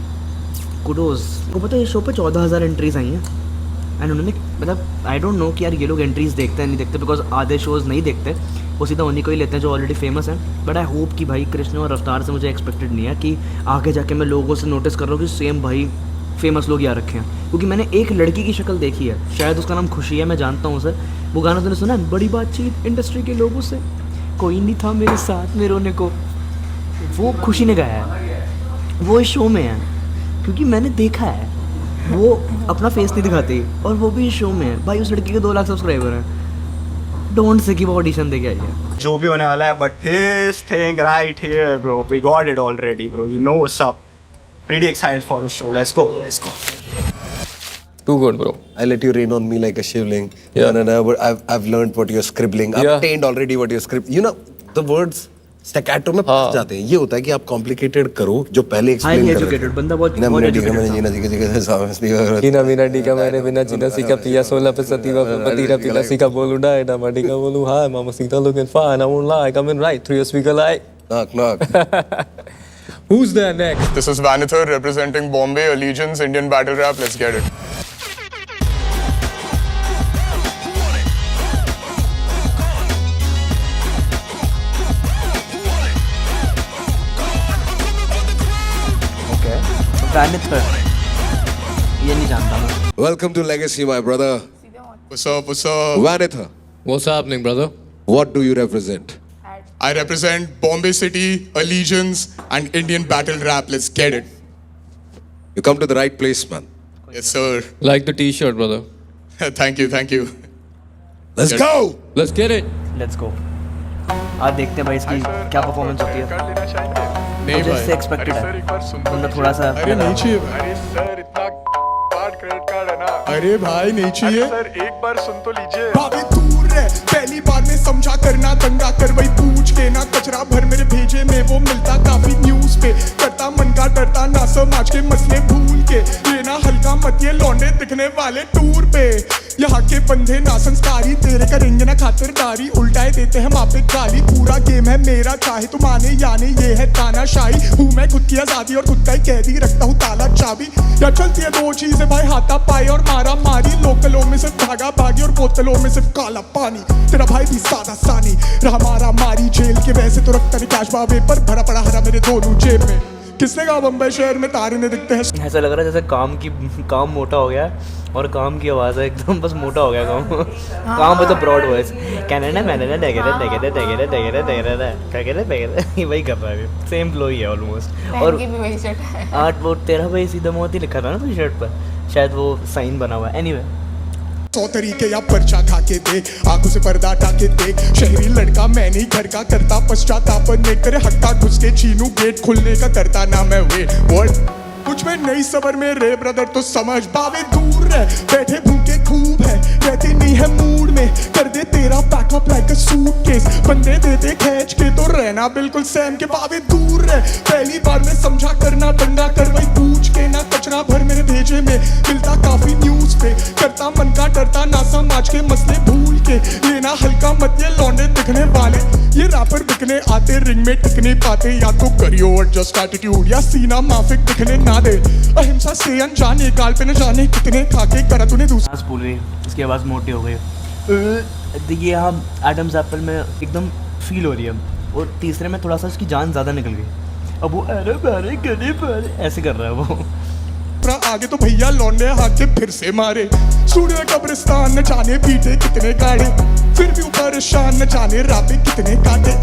कुडोज को पता है इस शो पे 14,000 एंट्रीज आई हैं एंड उन्होंने मतलब आई डोंट नो कि यार ये लोग एंट्रीज देखते हैं नहीं देखते, बिकॉज आधे शोज नहीं देखते, वो सीधा उन्हीं को ही लेते हैं जो ऑलरेडी फेमस हैं। बट आई होप कि भाई कृष्णा और रफ्तार से मुझे एक्सपेक्टेड नहीं है कि आगे जाके मैं लोगों से नोटिस कर रहा हूँ कि सेम भाई फेमस लोग यहाँ रखे हैं। क्योंकि मैंने एक लड़की की शक्ल देखी है, शायद उसका नाम खुशी है, मैं जानता हूँ उसे। वो गाना तूने सुना है, बड़ी बातचीत इंडस्ट्री के लोगों से, कोई नहीं था मेरे साथ में रोने को, वो खुशी ने गाया है, वो इस शो में है। क्योंकि मैंने देखा है वो अपना फेस नहीं दिखाती और वो भी इस शो में है। भाई उस लड़की के 2 लाख सब्सक्राइबर हैं, डोंट से कि वो ऑडिशन दे के आई है। जो भी होने वाला है, but this thing right here, bro, we got it already, bro. You know what's up. Pretty excited for the show. Let's go. Let's go. Too good bro. I let you rain on me like a shivling. Yeah. No, but I've learned what you're scribbling. I've Yeah. attained already what you're scribbling. You know, the words staccato में फंस जाते हैं। ये होता है कि आप complicated करो जो पहले explain Highly कर रहे थे। educated, बंदा बहुत ना बहुत मैंने जीना educated मैंने था। जीना सीखा सीखा सामने सीखा कीना मीना डीका मैंने बिना जीना सीखा पिया 16 पे सतीवा पे पतीरा पिला सीखा बोलू डाय ना माडिका बोलू हाय मामा Sita looking fine I won't lie coming right through your speaker like knock. who's there next? This is Vanither representing Bombay Allegiance Indian Battle Rap. Let's get it. Vanither, ये नहीं जानता मैं। Welcome to Legacy, my brother. What's up? What's up? Vanither, What's happening brother? what do you represent? I represent Bombay City, Allegiance, and Indian Battle Rap. Let's get it. You come to the right place, man. Yes, sir. Like the t-shirt brother. Thank you. Thank you. Let's Yes. go. Let's get it. Let's go. आज देखते हैं भाई इसकी क्या performance होती है। नहीं मुझे भाई। इससे एक्सपेक्टेड है, बंदा थोड़ा सा अरे नहीं चाहिए भाई। अरे भाई नहीं चाहिए। एक बार सुन तो लीजिए। भाभी दूर रह, पहली बार में समझा करना दंगा कर वही पूछ के ना कचरा भर मेरे भेजे में वो मिलता काफी न्यूज पे करता मन का डरता ना समाज के मसले भूल के लेना हल्का मत ये लौंडे दिखने वाले टूर पे यहाँ के बंदे ना संस्कारी तेरे करेंगे ना खातिरदारी उल्टाए देते हैं मापे गाली पूरा गेम है मेरा चाहे तुम आने या नहीं ये है तानाशाही हूँ मैं खुद की आजादी और खुद का ही कैदी रखता हूँ ताला चाबी या चलती है 2 चीजें भाई हाथा पाई और मारा मारी लोकलों में सिर्फ भागा भागी और बोतलों में सिर्फ काला पानी तेरा भाई भी सादा सानी रहा मारा मारी जेल के वैसे तो रखता नहीं कैश बाबे पर भरा पड़ा हरा मेरे दोनों जेब में किसने कहा बम्बई शहर में तारे नहीं दिखते हैं? ऐसा लग रहा है जैसे काम मोटा हो गया है और काम की आवाज़ है एकदम बस मोटा हो गया काम मतलब ब्रॉड वॉइस कैनेडा मैंने वही कर रहा है सेम फ्लो ही है ऑलमोस्ट। और की भी वही शर्ट है। आठ वो तेरा भाई सीधा मोहत ही लिखा था ना अपनी शर्ट पर, शायद वो साइन बना हुआ है। एनीवे 100 तरीके या पर्चा खा के देख, आंखों से पर्दा हटा के देख, शहरी लड़का मैं नहीं घर का करता पश्चातापन देख, तेरे हक्का घुस के छीनू गेट खुलने का करता ना मैं वेट वर्ड कुछ में नहीं सबर में रे ब्रदर तो समझ बावे दूर रह बैठे भूखे खूब है रहते नहीं है मूड में कर दे तेरा पैकअप लाइक अ सूटकेस बंदे देते खींच के तो रहना बिल्कुल सैम के बावे दूर रह पहली बार में समझा करना दंगा कर वही पूछ के ना कचरा भर मेरे भेजे में मिलता काफी न्यूज पे करता मन का डरता ना समाज के मसले भूल के लेना हल्का मत ये लौंडे दिखने वाले ये रैपर बिकने आते रिंग में टिक नहीं पाते या तो करियो एडजस्ट एटीट्यूड या सीना माफिक दिखने ना दे अहिंसा से अनजाने गाल पे न जाने कितने खाके करा तूने दूसरा सांस फूल गई, उसकी आवाज़ मोटी हो गई। ये हम एडम्स एप्पल में एकदम फील हो रही है और तीसरे में थोड़ा सा उसकी जान ज़्यादा निकल गई। अब वो अरे बारे गले बारे ऐसे कर रहा है वो। आगे तो भैया लौंडे हाथ से फिर से मारे सूर्य कब्रिस्तान न जाने पीटे कितने गाड़े फिर भी ऊपर शान न जाने रापे कितने काटे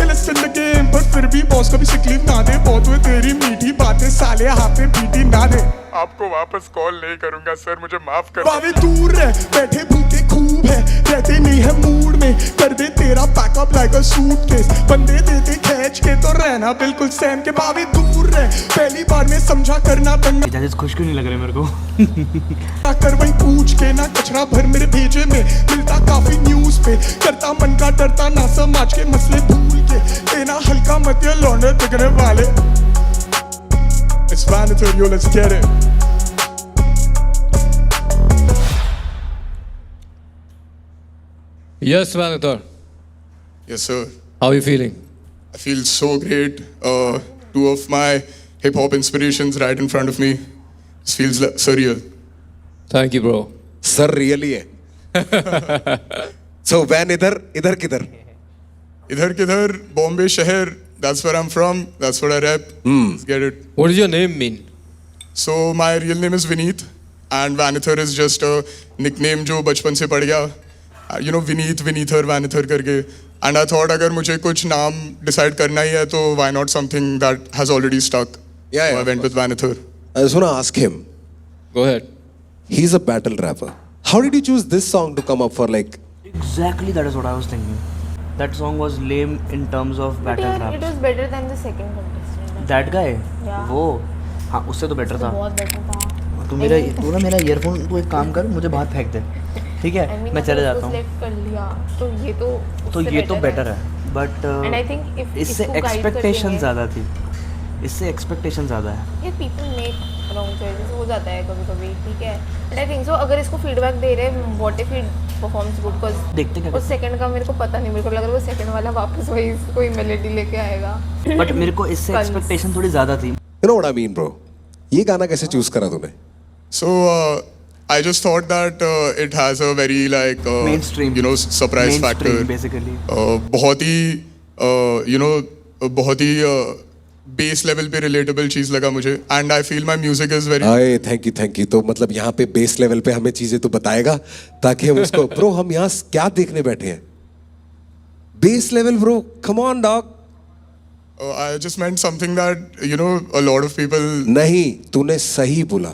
इलेक्शन गेम पर फिर भी बॉस कभी सिकलीव ना दे बहुत हुए तेरी मीठी बातें साले हाथे पीटी ना दे आपको वापस कॉल नहीं करूंगा सर, मुझे माफ कर बावे दूर रह बैठे भूखे खूब है रहते नहीं है मूड में कर दे तेरा पैकअप लाइक अ सूटकेस बंदे देते खींच के तो रहना बिल्कुल सैम के बावे दूर रह पहली बार में समझा करना दंगा जजेस खुश क्यों नहीं लग रहे मेरे को कर वही पूछ के ना कचरा भर मेरे भेजे में मिलता काफी न्यूज पे करता मन का डरता ना समाज के मसले भूल के लेना हल्का मत ये लौंडे दिखने वाले It's Vanitorio, let's get it. Yes, Vanator. Yes sir, How are you feeling? I feel so great. Two of my hip hop inspirations right in front of me. This feels surreal. Thank you, bro. Sir really है। So van इधर किधर? इधर किधर बॉम्बे शहर, that's where I'm from, that's what I rap. Let's get it. What does your name mean? So my real name is Vineet and Vanithar is just a nickname जो बचपन से पड़ गया, you know, Vineet, Vinithar, Vanithar करके, and I thought अगर मुझे कुछ नाम decide करना ही है तो why not something that has already stuck. Yeah, So I went with Vanithar. I just want to ask him. Go ahead. He's a battle rapper. How did you choose this song to come up for like? Exactly, that is what I was thinking. That song was lame in terms of But battle yeah, rap. it was better than the second contestant. That guy, Yeah. वो हाँ उससे तो better था। बहुत better था। तू ना मेरा ईयरफोन तू एक काम कर मुझे बाहर फेंक दे, ठीक है? I mean, मैं अगर चले उसको जाता हूँ। select कर लिया तो ये तो बेटर है but And I think if इससे इसको guide एक्सपेक्टेशन करेंगे- ज़्यादा थी, इससे एक्सपेक्टेशन ज़्यादा है। ये people make wrong choices हो जाता है कभी-कभी, ठीक है? And I think so अगर इसको feedback दे रहे हैं what if it performs good cause देखते क्या उस सेकंड का मेरे को पता नहीं, मेरे को लग रहा है वो सेकंड वाला वापस वही कोई मेलोडी लेके आएगा। बट मेरे को इससे Cons. एक्सपेक्टेशन थोड़ी ज़्यादा थी। You know what I mean, bro? ये गाना कैसे चूज करा तूने? So I just thought that it has a very like Mainstream. you know surprise factor. Basically बहुत ही you know बहुत ही बेस लेवल पे रिलेटेबल चीज लगा मुझे and I feel my music is very आए थैंक यू। तो मतलब यहाँ पे बेस लेवल पे हमें चीजें तो बताएगा ताकि हम उसको ब्रो हम यहाँ क्या देखने बैठे हैं? Base level bro, come on dog. I just meant something that you no a lot of people नहीं, तूने सही बोला,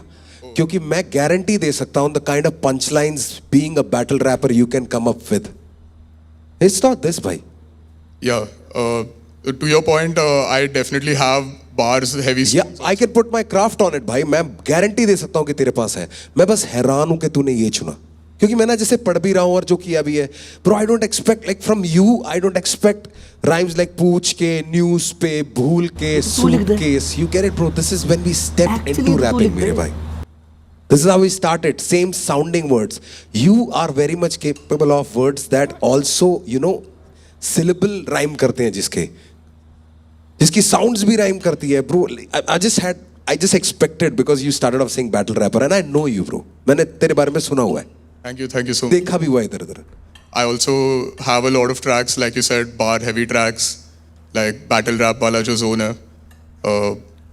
क्योंकि मैं गारंटी दे सकता हूं the kind of punch lines being a battle rapper you can come up with, it's not this भाई। या to your point I definitely have bars heavy I can put my craft on it भाई, मैं guarantee दे सकता हूं कि तेरे पास है। मैं बस हैरान हूं कि तूने ये चुना, क्योंकि मैं ना जैसे पढ़ भी रहा हूं और जो किया भी है bro, I don't expect like from you, I don't expect rhymes like पूछ के, न्यूज पे, भूल के, suitcase, you get it bro, this is when we step into rapping मेरे भाई। This is how we started, same sounding words. You are very much capable of words that also, you know, syllable rhyme करते हैं जिसकी sounds भी rhyme करती है bro. I just expected because you started off saying battle rapper and I know you bro. मैंने तेरे बारे में सुना हुआ है, thank you so much. देखा भी हुआ इधर उधर। I also have a lot of tracks like you said bar heavy tracks like battle rap वाला जो zone है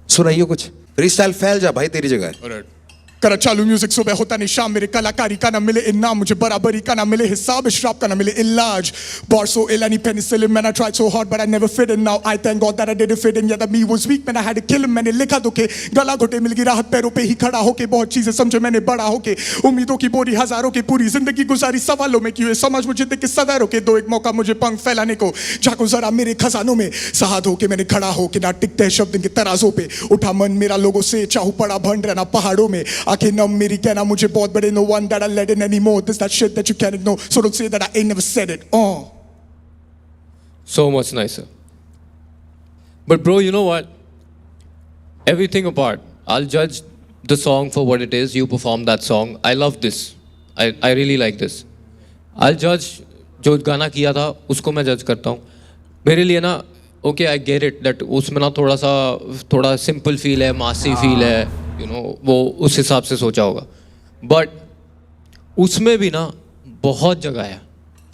सुनाइयो कुछ फ्री स्टाइल फैल जा भाई, तेरी जगह है। Alright. करा चालू म्यूजिक सुबह होता नहीं शाम, मेरे कलाकारी का ना मिले इनाम, मुझे बराबरी का ना मिले हिसाब, इशराब का ना मिले इलाज. Bar so ill I need penicillin, man I tried so hard but I never fit in. Now I thank God that I didn't fit in. Yeah that me was weak man I had to kill him. मैंने लिखा तो के गला घोटे मिल गई राहत पैरों पे ही खड़ा होके, बहुत चीजें समझे मैंने बड़ा होके, उम्मीदों की बोरी हजारों की पूरी जिंदगी गुजारी सवालों में क्यों समझ मुझे देख के सदा रोके, दो एक मौका मुझे पंख फैलाने को, झांको जरा मेरे खजानों में, साहद होके मैंने खड़ा होके ना टिकते हैं शब्द इनके तराजों पे, उठा मन मेरा लोगों से चाहूं पड़ा भंड रहना पहाड़ों में, आंखें नम मेरी कहना मुझे बहुत बड़े, no one that I let in anymore, this that shit that you can't ignore, so don't say that I ain't never said it. So much nicer. But bro, you know what? Everything apart, I'll judge the song for what it is. You performed that song. I love this. I really like this. I'll judge जो गाना किया था उसको मैं जज करता हूँ. मेरे लिए ना okay I get it that उसमें ना थोड़ा सिंपल फील है, मासी फील है, यू नो वो उस हिसाब से सोचा होगा. बट उसमें भी ना बहुत जगह है,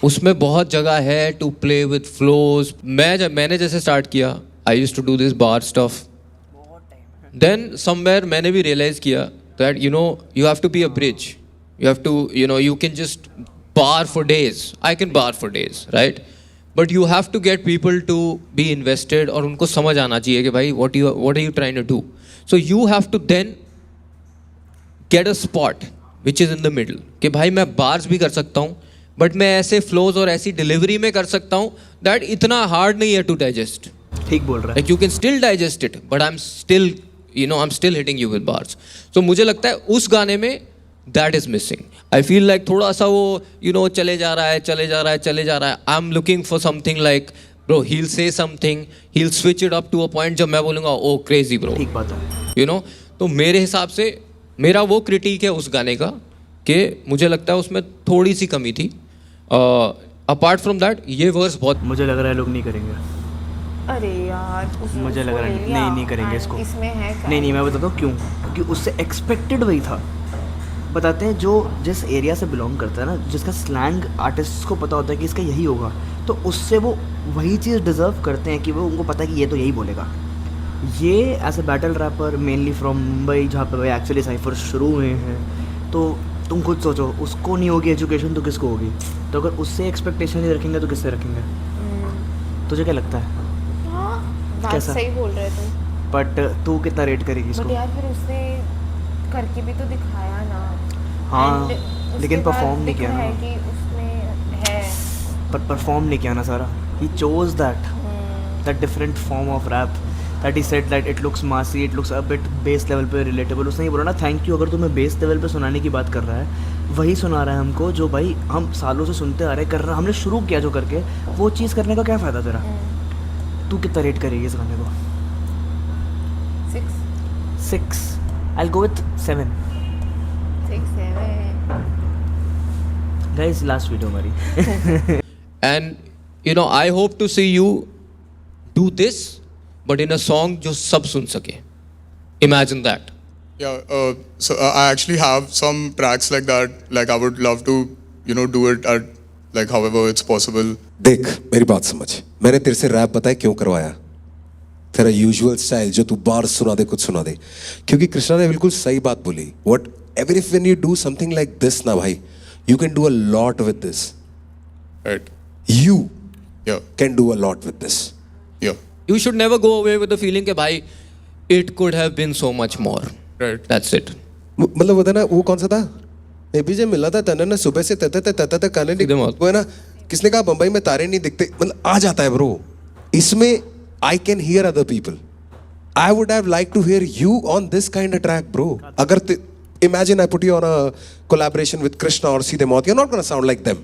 उसमें बहुत जगह है टू प्ले विद फ्लोज. मैंने जैसे स्टार्ट किया I used to do this bar stuff, then somewhere मैंने भी रियलाइज किया that you know you have to be a bridge, you have to, you know, you can just bar for days. I can bar for days, right? But you have to get people to be invested और उनको समझ आना चाहिए कि भाई what are you trying to do? So you have to then get a spot which is in the middle. कि भाई मैं bars भी कर सकता हूँ, but मैं ऐसे flows और ऐसी delivery में कर सकता हूँ that इतना hard नहीं है to digest. ठीक बोल रहा है. Like you can still digest it, but I'm still hitting you with bars. So मुझे लगता है उस गाने में that is missing. I feel like थोड़ा सा वो चले जा रहा है. I'm looking for something like bro he'll say something, he'll switch it up to a point जब मैं बोलूँगा oh crazy bro. ठीक बात है. तो मेरे हिसाब से मेरा वो क्रिटिक है उस गाने का कि मुझे लगता है उसमें थोड़ी सी कमी थी. अपार्ट फ्रॉम दैट ये वर्स बहुत मुझे लग रहा है लोग नहीं करेंगे. अरे यार मुझे लग रहा है नहीं करेंगे इसको. इसमें है नहीं मैं बताता हूँ क्यों, क्योंकि उससे एक्सपेक्टेड वही था. बताते हैं जो जिस एरिया से बिलोंग करता है ना, जिसका स्लैंग आर्टिस्ट को पता होता है कि इसका यही होगा, तो उससे वो वही चीज़ डिज़र्व करते हैं कि वो उनको पता है कि ये तो यही बोलेगा. ये as a battle rapper mainly from Mumbai जहाँ पे भाई एक्चुअली साइफर शुरू हुए हैं, तो तुम खुद सोचो उसको नहीं होगी एजुकेशन तो किसको होगी. तो अगर उससे एक्सपेक्टेशन नहीं रखेंगे तो किससे रखेंगे. तुझे क्या लगता है? कैसा सही बोल रहे तुम. बट तू कितना रेट करेगी इसको? बट यार फिर उसने करके भी तो दिखाया ना. हाँ लेकिन परफॉर्म नहीं किया ना. कि उसमें है पर परफॉर्म नहीं किया ना सारा. He chose that different form of rap that he said that it looks massy, it looks a bit base level पे रिलेटेबल. उसने ये बोला ना थैंक यू. अगर तुम्हें बेस लेवल पे सुनाने की बात कर रहा है, वही सुना रहा है हमको जो भाई हम सालों से सुनते आ रहे कर रहा, हमने शुरू किया जो करके, वो चीज़ करने का क्या फ़ायदा तेरा. तू कितना रेट करेगी इस गाने को? 6. I'll go with 7. 6, 7. Guys, last video हमारी. And I hope to see you do this, but in a song जो सब सुन सके. Imagine that. Yeah, so I actually have some tracks like that. Like I would love to, do it at like however it's possible. देख मेरी बात समझ, मैंने तेरे से रैप पता है क्यों करवाया? तेरा यूजुअल स्टाइल जो तू बार सुना दे, कुछ सुना दे. क्योंकि कृष्णा ने बिल्कुल सही बात बोली. What ever if when you do something like this ना भाई, you can do a lot with this. Right. You Yeah. can do a lot with this. Yeah. You should never go away with the feeling कि भाई it could have been so much more. Right. That's it. मतलब होता ना वो कौन सा था? AP जे मिला था तने ना सुबह से तत काने एकदम वो है ना, किसने कहा बम्बई में तारे नहीं दिखते, मतलब आ जाता है ब्रो. इसमें I can hear other people. I would have liked to hear you on this kind of track, bro. अगर imagine I put you on a collaboration with Krishna or Seedhe Maut, you're not gonna sound like them.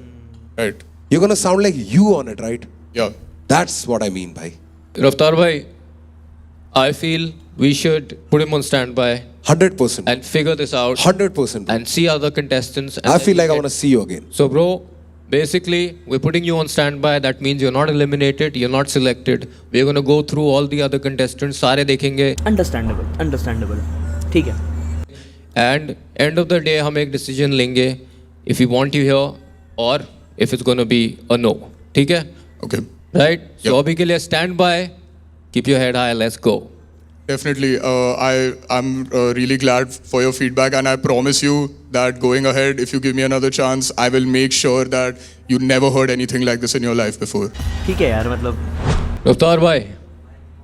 Right. You're gonna sound like you on it, right? Yeah. That's what I mean, bhai. Raftar bhai, I feel we should put him on standby 100%. and figure this out 100%. and see other contestants. And I then feel like I get- want to see you again. So bro, basically we're putting you on standby. That means you're not eliminated, you're not selected. We're going to go through all the other contestants. सारे देखेंगे. Understandable. ठीक है. And end of the day हम एक decision लेंगे if we want you here or if it's going to be a no. ठीक है? Okay. Right? So Yep. अभी के लिए stand by, keep your head high, let's go. definitely. I'm really glad for your feedback, and I promise you that going ahead, if you give me another chance, I will make sure that you never heard anything like this in your life before. ठीक है यार, मतलब रफ्तार भाई,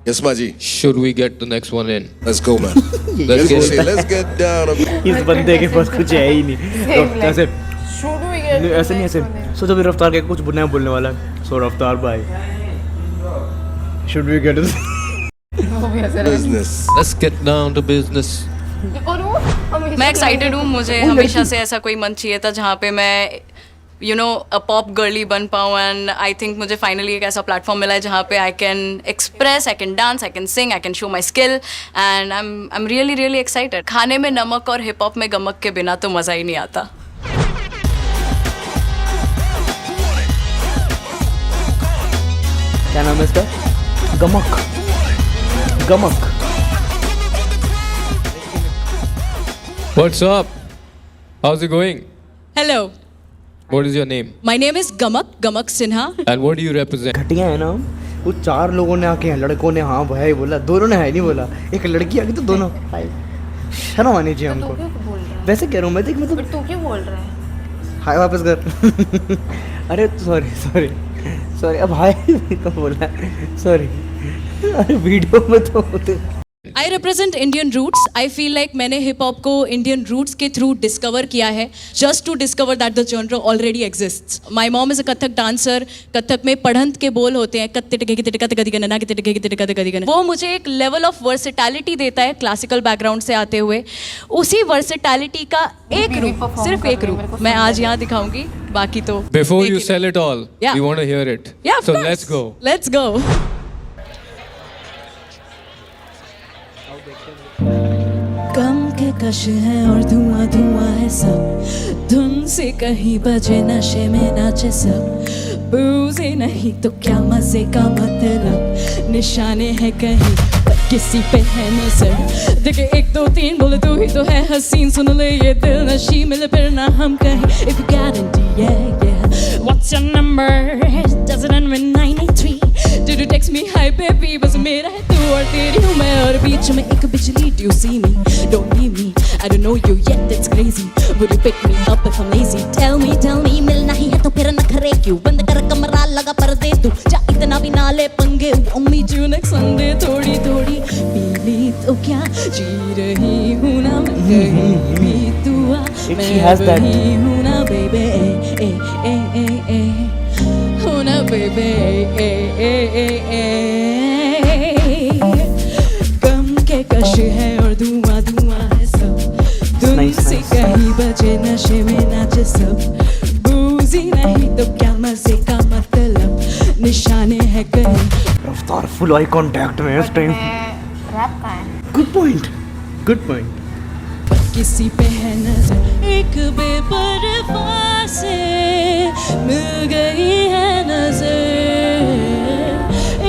Yes, Maji. should we get the next one in? Let's go, man. Let's get it. Let's get down. इस बंदे के पास कुछ है ही नहीं. Same, like, ऐसे should we get ऐसे नहीं, ऐसे सोचो भी रफ्तार के कुछ बुना बोलने वाला. So रफ्तार भाई, should we get it? वो भी ऐसे रहा। Business. Let's get down to business. और वो हमेशा मैं एक्साइटेड हूँ, मुझे हमेशा से ऐसा कोई मंच चाहिए था जहाँ पे मैं अ पॉप गर्ली बन पाऊँ, एंड आई थिंक मुझे फाइनली एक ऐसा प्लेटफॉर्म मिला है जहाँ पे I can express, I can dance, I can sing, I can show my skill, and I am really really excited. खाने में नमक और हिप हॉप में गमक के बिना तो मज़ा ही नहीं आता. क्या नाम है इसका? गमक. What's up? How's it going? Hello, What is your name? my name is Gamak Sinha. And what do you represent? घटिया है ना. वो 4 लोगों ने आके, लड़कों ने हाँ भाई बोला, दोनों ने है नहीं बोला, एक लड़की आके तो दोनों हाय. शर्म आनी चाहिए तू हमको. क्यों बोल रहा है? वैसे कह रहा हूँ मैं, देख मतलब बट तू क्यों बोल रहा है? हाय वापस कर. अरे सॉरी अब हाय तो बोला, सॉरी. अरे वीडियो में तो होते. I represent Indian roots. I feel like मैंने हिप हॉप को Indian roots के थ्रू डिस्कवर किया है, just to discover that the genre already exists. My mom is a Kathak dancer. Kathak में पढ़ंत के बोल होते हैं, वो मुझे एक लेवल ऑफ वर्सेटैलिटी देता है क्लासिकल बैकग्राउंड से आते हुए. उसी वर्सेटैलिटी का एक रूप, सिर्फ एक रूप मैं आज यहाँ दिखाऊंगी, बाकी तो Before you देखिए. sell it all, Yeah. we want to hear it. Yeah, of So course. let's go. Let's go. गम के कश है और धुआं धुआं है सब, धुन से कहीं बजे नशे में नाचे सब. बूझे नहीं तो क्या मजे का मतलब, निशाने हैं कहीं पर किसी पे है नजर. देखे 1 2 3 बोले तू ही तो है हसीन, सुन ले ये दिल नशी, मिले फिर ना हम कहीं. If you guarantee, yeah. What's your number? Does it end with 983? Did you text me hi baby? बस मेरा है तू और तेरी हूँ मैं, और बीच में एक बिजली. Do you see me? Don't leave me. I don't know you yet, that's crazy. Would you pick me up if I'm lazy? Tell me, मिलना ही है तो फिर नखरे क्यों? बंद कर कमरा, लगा पर्दे तू, जा इतना भी ना ले पंगे. I'll meet you next Sunday. थोड़ी थोड़ी पीली तो क्या, जी रही हूँ ना मैं कहीं भी, तू आ मैं वही हूँ ना baby. हूँ ना baby. गम के कश है और धुआं धुआं है सब, धुन से कहीं बजे नशे में नाचे सब. बूझी नहीं तो क्या मजे का मतलब, निशाने हैं कहीं. रफ्तार फुल आई कांटेक्ट में इस टाइम. रैप कहाँ है? Good point. किसी पे है नजर, एक बेपरवाह से मिल गई है नजर.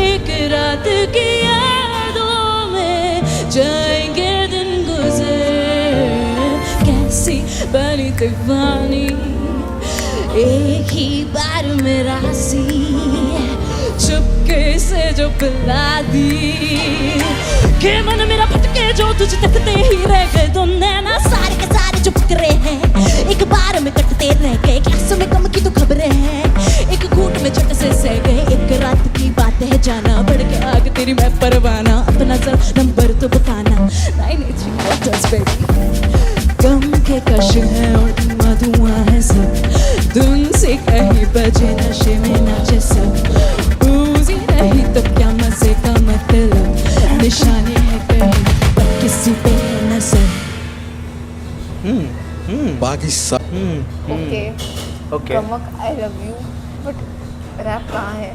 एक रात की यादों में जाएंगे दिन गुजर. कैसी बनी तूफानी, एक ही बार में रासी, चुपके से जो पिला दी. के मन मेरा भटके जो तुझे तकते ही रह गए, दो नैना सारे के सारे चुप करे हैं, एक बार में कटते रह गए. क्लास में कम की तो खबरें हैं, एक घूंट में झट से सह गए. एक रात की बात है, जाना बढ़ के आग तेरी मैं परवाना. अपना जरा नंबर तो बताना, 983 what does baby. गम के कश है और धुआं धुआं है सब, धुन से कहीं बजे नशे में नाचे सब. बूझी नहीं तो क्या मजे का मतलब, निशाने हैं कहीं पर किसी पे है नजर. बाकी सब ओके गमक I love you, but rap कहाँ है?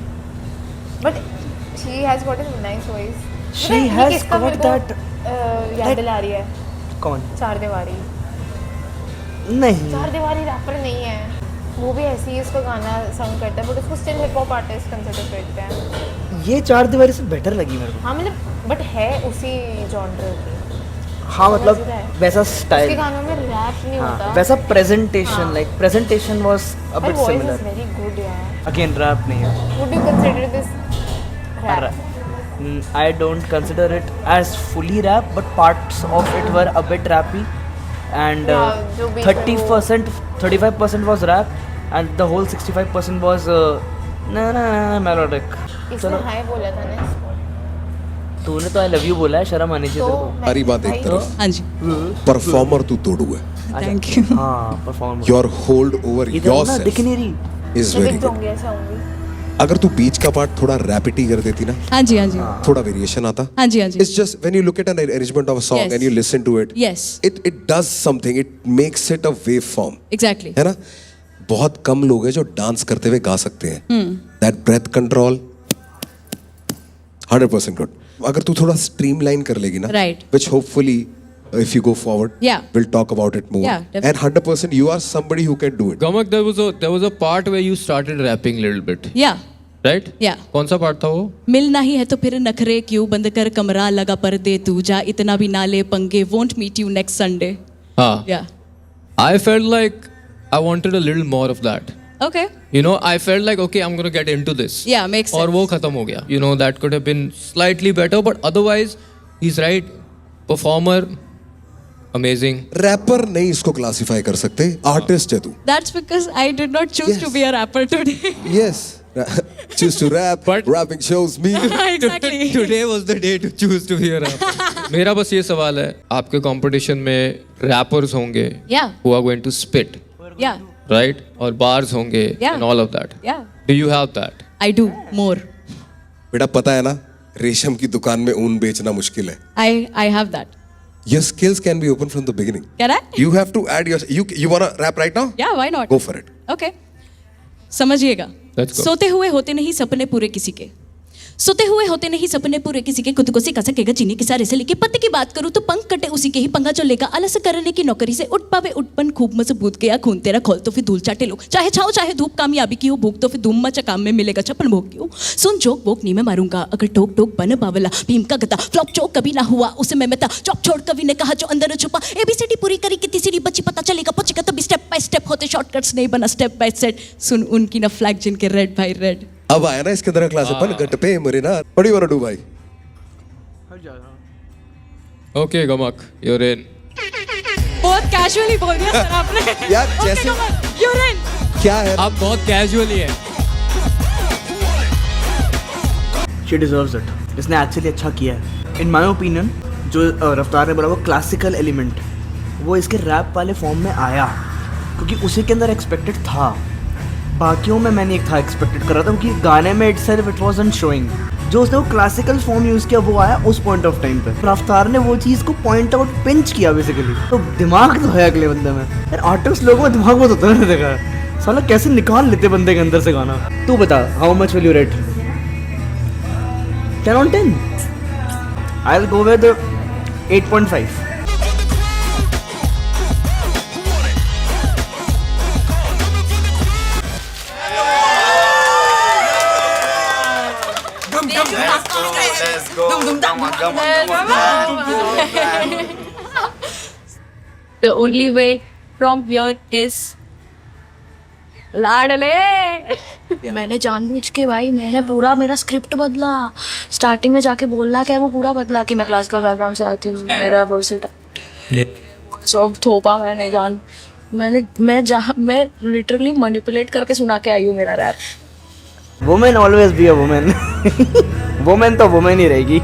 But she has got a nice voice. She has got that. याद दिला रही है. कौन? 4 दीवारी. नहीं. 4 दीवारी रैपर नहीं है, वो भी ऐसे ही उसका गाना साउंड करता है, बट उसको still hip hop artist consider करते हैं. ये 4 दीवारी से बेटर लगी मेरे को. हाँ मतलब बट है उसी जॉनर की. हाँ मतलब वैसा उसके स्टाइल, गानों में रैप नहीं होता. वैसा presentation, like presentation was a bit voice is similar. Very good यार. अगेन रैप नहीं है. Would you consider this rap? I don't consider it as fully rap, but parts of it were a bit rappy, and जो beat है 30%, 35% was rap, and the whole 65% was melodic. इसने हाय बोला था ना तूने तो I love you बोला है, शर्म आनी चाहिए तो तेरे को. सारी बात एक तरफ, हाँ जी परफॉर्मर तू तोड़ू है. थैंक यू हाँ परफॉर्म. योर होल्ड ओवर इधर ना योरसेल्फ दिख नहीं रही. इज मैं वेरी दिख गुड. जाऊंगी ऐसा होंगी अगर तू बीच का पार्ट थोड़ा रैपिटी कर देती ना, हाँ जी हाँ जी थोड़ा वेरिएशन आता. हाँ जी हाँ जी It's just when you look at an arrangement of a song Yes. and you listen to it, Yes. it does something. It makes it a waveform. Exactly है ना. बहुत कम लोग हैं जो डांस करते हुए गा सकते हैं. That breath control, 100% good. अगर तू थोड़ा स्ट्रीमलाइन कर लेगी ना, Right. which hopefully if you go forward, Yeah. we'll talk about it more. Yeah, definitely. And 100% you are somebody who can do it. Gamak, there was a part where you started rapping a little bit, या right? Yeah. कौन सा part था वो? मिलना ही है तो फिर नखरे क्यों, बंद कर कमरा लगा पर्दे, तू जा इतना भी ना ले पंगे, won't meet you next Sunday. हाँ. Yeah. I felt like I wanted a little more of that. Okay. You know, I felt like okay, I'm gonna get into this. Yeah, makes sense. और वो खत्म हो गया. You know, that could have been slightly better, but otherwise, he's right. Performer, amazing. Rapper नहीं इसको classify कर सकते, artist है तू. That's because I did not choose to be a rapper today. Yes. Choose to rap, But- rapping shows me. Exactly. Today was the day to choose to be a rapper. मेरा बस ये सवाल है, आपके competition में rappers होंगे Yeah. who are going to spit, Yeah. right? और bars होंगे Yeah. and all of that. Yeah. Do you have that? I do more. बेटा पता है ना, रेशम की दुकान में ऊन बेचना मुश्किल है. I have that. Your skills can be open from the beginning. Can I? You have to add your. You wanna rap right now? Yeah, why not? Go for it. Okay. समझिएगा. Let's go. सोते हुए होते नहीं सपने पूरे किसी के, सोते हुए होते नहीं सपने पूरे किसी के, खुद को सिखा सकेगा चीनी की सारे से लेके पत्ते की बात करूँ तो पंख कटे उसी के ही, पंगा जो लेगा आलस करने की नौकरी से, उठ पावे उठपन खूब मजबूत गया खून तेरा खोल तो फिर धूल चाटे लो, चाहे छाओ चाहे धूप कामयाबी की हो, भूख तो फिर धूम मचा काम में मिलेगा छप्पन भोग की हो, सुन जोक बोक नहीं मैं मारूंगा अगर टोक टोक बन बावला, भीम का गदा फ्लॉप चौक कभी ना हुआ उसे मैं मता, चौक छोड़ कभी ने कहा जो अंदर छुपा, एबीसीडी पूरी करी कितनी सीढ़ी बची पता चलेगा पहुंचेगा तभी, स्टेप बाय स्टेप होते शॉर्टकट्स नहीं बना स्टेप बाय सेट, सुन उनकी ना फ्लैग जिनके रेड भाई रेड. अब आया ना इसके अंदर क्लास अपन गट पे मरे ना. What do you wanna do भाई? Okay, Gamak, you're in. बहुत कैजुअली बोल दिया सर आपने. यार जैसे You're in. क्या है? आप बहुत कैजुअली है. She deserves it. इसने एक्चुअली अच्छा किया है. In my opinion, जो रफ्तार ने बोला वो क्लासिकल एलिमेंट वो इसके रैप वाले फॉर्म में आया क्योंकि उसी के अंदर एक्सपेक्टेड था. बाकियों में मैंने एक था एक्सपेक्टेड कर रहा था क्योंकि गाने में इटसेल्फ इट वाज़न्ट शोइंग. जो उसने वो क्लासिकल फॉर्म यूज़ किया वो आया उस पॉइंट ऑफ टाइम पे. रफ्तार ने वो चीज़ को पॉइंट आउट पिंच किया बेसिकली. तो दिमाग तो है अगले बंदे में. यार आर्टिस्ट लोगों में दिमाग बहुत होता है देखा है. साला कैसे निकाल लेते बंदे के अंदर से गाना. तू बता how much will you rate? 10 on 10. I'll go with 8.5. The only way from here is लाडले. मैंने जानबूझ के भाई मैंने पूरा मेरा स्क्रिप्ट बदला. स्टार्टिंग में जाके बोलना क्या है वो पूरा बदला कि मैं क्लासिकल बैकग्राउंड से आती हूँ, मेरा वर्सेटाइल सब थोपा मैंने जान. मैं लिटरली मैनिपुलेट करके सुना के आई हूँ मेरा rap. Woman always be a woman. Woman तो woman ही रहेगी.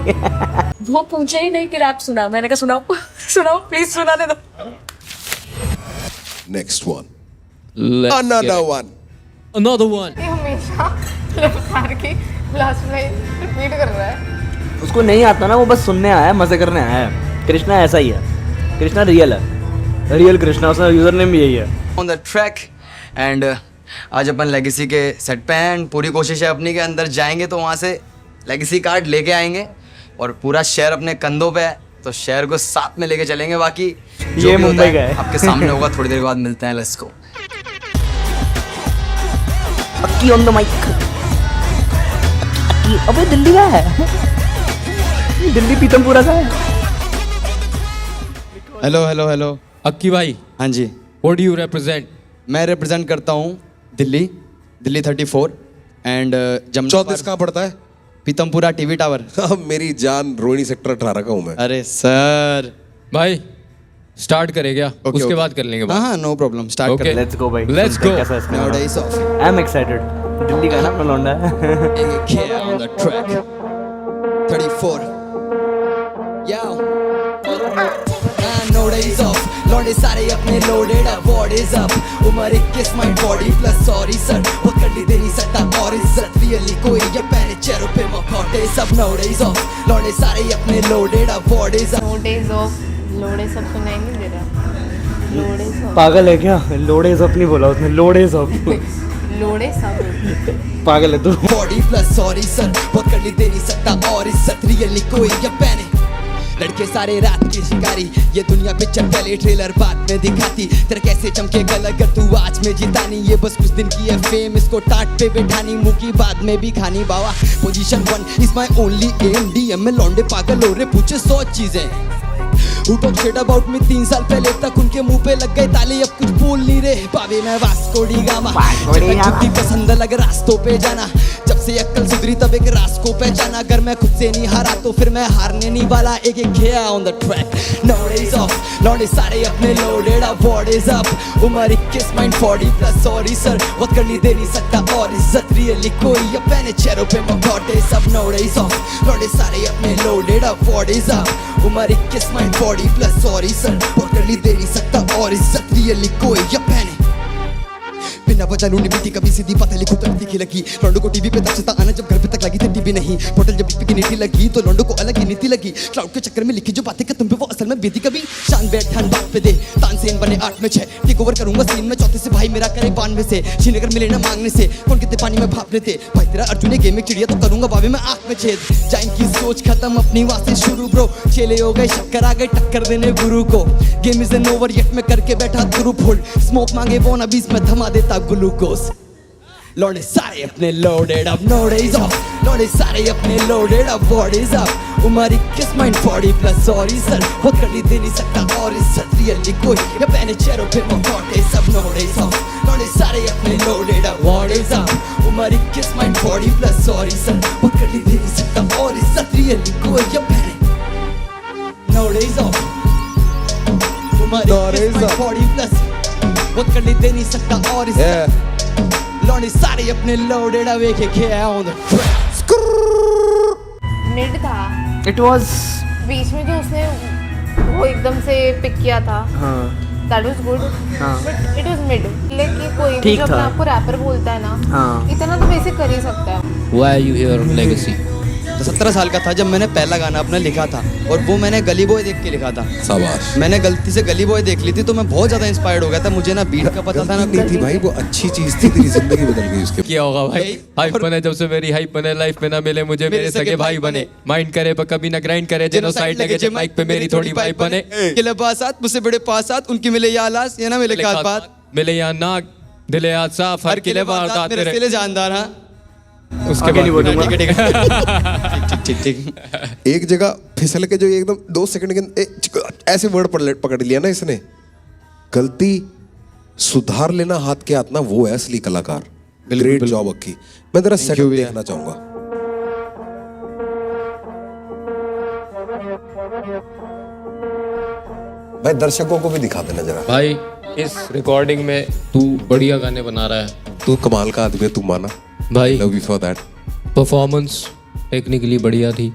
वो पूछे ही नहीं कि रैप सुना. मैंने कहा सुनाओ सुनाओ प्लीज सुनाने दो. Next one. Let's Another get it. one. Another one. ये हमेशा रफ्तार की लास्ट लाइन रिपीट कर रहा है. उसको नहीं आता ना, वो बस सुनने आया है, मजे करने आया है. कृष्णा ऐसा ही है. कृष्णा रियल है, रियल कृष्णा. उसका यूजर नेम भी यही है. ऑन द ट्रैक एंड आज अपन लेगेसी के सेट पे हैं. पूरी कोशिश है अपनी के अंदर जाएंगे तो वहाँ से लेगेसी कार्ड लेके आएंगे और पूरा शहर अपने कंधों पे है तो शहर को साथ में लेके चलेंगे. बाकी ये मुंबई का है. आपके सामने होगा थोड़ी देर बाद. मिलते हैं. Let's go. Akki on the mic. Akki अबे दिल्ली का है. दिल्ली पीतमपुरा का है. Hello hello hello. अक्की भाई, हाँ जी. what do you represent? मैं रिप्रेजेंट करता हूँ दिल्ली 34 एंड 34 कहाँ पड़ता है? Pitampura TV tower. अब मेरी जान रोहिणी सेक्टर 18 का हूँ मैं। अरे सर भाई स्टार्ट करें क्या? उसके बाद कर लेंगे हाँ हाँ no problem start Okay. Let's go भाई, Let's go. कैसा है इसका? Nowadays off. I am excited. Delhi का ना अपना लौंडा है। Yeah, on the track. 34. Yo. Nowadays off. लौंडे सारे अपने loaded up. What is up? उम्र 21 my body plus sorry sir. वो कर ली दे नहीं सकता और इज्जत really कोई ये पहने चेहरों पे मखौटे सब nowadays off. लौंडे सारे अपने loaded up. What is up? No days off. लोड़े सब सुनाई नहीं दे रहा। लोड़े सब। पागल है क्या? लोड़े सब नहीं बोला उसने, लोड़े सब। लोड़े सब। पागल है तू। बॉडी प्लस सॉरी सर वो कर ली दे नहीं सकता और इज्जत रियली कोई ये पहने लड़के सारे रात के शिकारी ये दुनिया पिक्चर पहले ट्रेलर बाद में दिखाती तेरे कैसे चमकेगा अगर तू आज में जीता नहीं ये बस कुछ दिन की है फेम इसको टाट पे बैठानी मुंह की बाद में भी खानी बावा पोजीशन 1 इज माय ओनली एम डीएम में लौंडे पागल हो रहे पूछे 100 चीजें Who talk shit about me 3 साल पहले तक उनके मुंह पे लग गए ताले अब कुछ बोल नहीं रहे पावे मैं वास्को डी गामा जब मैं छुट्टी पसंद लग रास्तों पे जाना जब से अक्ल सुधरी तब एक रास को पहचाना अगर मैं खुद से नहीं हारा तो फिर मैं हारने नहीं वाला एक गया on the track nowadays off लौंडे सारे अपने loaded up what is up उम्र 21 माइंड 40 प्लस सॉरी सर वक्त कर ली दे नहीं सकता और इज्जत रियली कोई ये पहने चेहरों पे मखौटे सब nowadays off लौंडे सारे अपने loaded up what is up उम्र 21 माइंड 40 प्लस सॉरी सर वक्त कर ली दे नहीं सकता और इज्जत रियली कोई ये पहने बिना वजह लूनी बीती कभी सीधी पतली खुद तक दिखी लगी लौंडो को टीवी पे तब से आना जब घर पे तक लगी थी टीवी नहीं पोर्टल जब बीपी की नीति लगी तो लौंडो को अलग ही नीति लगी क्लाउड के चक्कर में लिखी जो बातें कर तुम पे वो असल में बीती कभी शान बैठ ठान बात पे दे तानसेन बने 8 में 6 टेक ओवर करूंगा सीन में चौथे से भाई मेरा करे 92 से श्रीनगर मिले ना मांगने से कौन कितने पानी में भाप लेते भाई तेरा अर्जुन गेम में चिड़िया तो करूंगा बाबे में आंख में छेद जाइन की सोच खत्म अपनी वहां से शुरू ब्रो चेले हो गए शक्कर आ गए टक्कर देने गुरु को game is an over yet में करके बैठा गुरु फुल स्मोक मांगे वो ना बीच में थमा देता ग्लूकोज लौंडे सारे अपने loaded up nowadays off लौंडे सारे अपने loaded up what is up उम्र 21 माइंड 40 प्लस सॉरी सर वो कर ली दे नहीं सकता और इज्जत रियली कोई ये पहने चेहरों पे मखौटे सब nowadays off लौंडे सारे अपने loaded up what is up उम्र 21 माइंड 40 प्लस सॉरी सर वो कर ली दे नहीं सकता और इज्जत रियली कोई ये पहने nowadays off उम्र 21 माइंड 40 प्लस वो कर ली दे नहीं सकता और इज्जत लौंडे सारे अपने loaded up एक है on the track मिड था It was बीच में जो उसने वो एकदम से पिक किया था हाँ दैट वाज गुड हाँ। बट इट वाज मिड लेकिन कोई भी ठीक जो था। अपने आप को रैपर बोलता है ना हाँ। इतना तो बेसिक कर ही सकता है Why are you here on Legacy? 17 साल का था जब मैंने पहला गाना अपना लिखा था और वो मैंने गली बॉय देख के लिखा था शाबाश। मैंने गलती से गली बॉय देख ली थी तो मैं बहुत ज्यादा इंस्पायर्ड हो गया था मुझे ना बीट का पता था ना नहीं थी भाई वो अच्छी चीज थी तेरी जिंदगी बदल गई उसके क्या होगा भाई हाइप बने जब से मेरी हाइप बने लाइफ में ना मिले मुझे मेरे सगे भाई बने माइंड करे पर कभी ना ग्राइंड करे जेनोसाइड लगे जब माइक पे मेरी थोड़ी वाइब बने किले पासात मुझसे बड़े पासात उनकी मिले या लाश ये ना मिले खास बात मिले या नाक दिले आज साफ हर किले वारदात मेरे तेरे दिले जानदार हाँ उसके बाद नहीं बोलूंगा। ठीक है ठीक ठीक एक जगह फिसल के जो एकदम 2 सेकंड के अंदर ऐसे वर्ड पकड़ लिया ना इसने गलती सुधार लेना हाथ के हाथ ना वो है असली कलाकार ग्रेट जॉब अक्की मैं तेरा सेट देखना चाहूंगा भाई दर्शकों को भी दिखा देना जरा भाई इस रिकॉर्डिंग में तू बढ़िया गाने बना रहा है तू कमाल का आदमी है तू माना भाई love you for that performance technically बढ़िया थी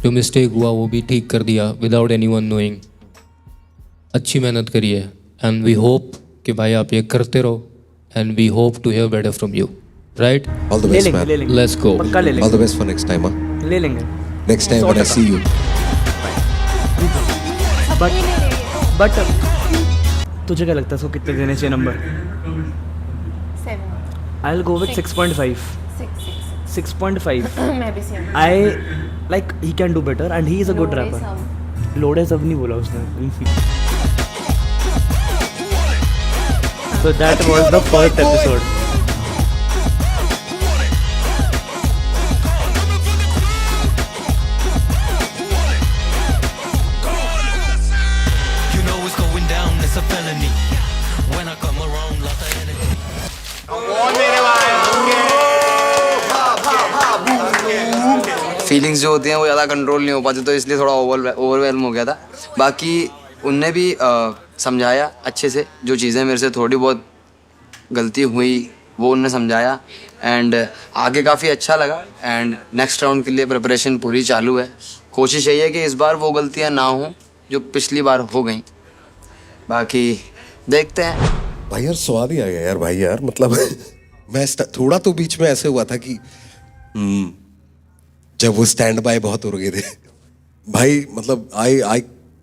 जो मिस्टेक हुआ वो भी ठीक कर दिया विदाउट एनीवन नोइंग अच्छी मेहनत करी है एंड वी होप कि भाई आप ये करते रहो and we hope to hear better from you right all the ले बेस्ट लेंगे मैन ले लेंगे लेट्स गो पक्का ले ऑल लेंगे the best for next time ले लेंगे next time when I see you but तुझे क्या लगता है इसको कितने देने चाहिए number 7 I will go with 6.5 6.5 मैं भी same I like he can do better and he is a good wrapper लोड़े सब नहीं बोला उसने so that was the first episode You know it's going down, it's a felony. When I come around, lot of energy. मेरे भाई feelings जो होती हैं वो ज़्यादा कंट्रोल नहीं हो पाती, तो इसलिए थोड़ा ओवरवेलम हो गया था। बाकी उनने भी समझाया अच्छे से, जो चीज़ें मेरे से थोड़ी बहुत गलती हुई वो उनने समझाया, एंड आगे काफ़ी अच्छा लगा। एंड नेक्स्ट राउंड के लिए प्रिपरेशन पूरी चालू है। कोशिश यही है कि इस बार वो गलतियाँ ना हों जो पिछली बार हो गई। बाकी देखते हैं भाई यार, स्वाद ही आ गया यार भाई यार, मतलब मैं थोड़ा तो बीच में ऐसे हुआ था कि जब वो स्टैंड बाय बहुत हो गए थे भाई, मतलब I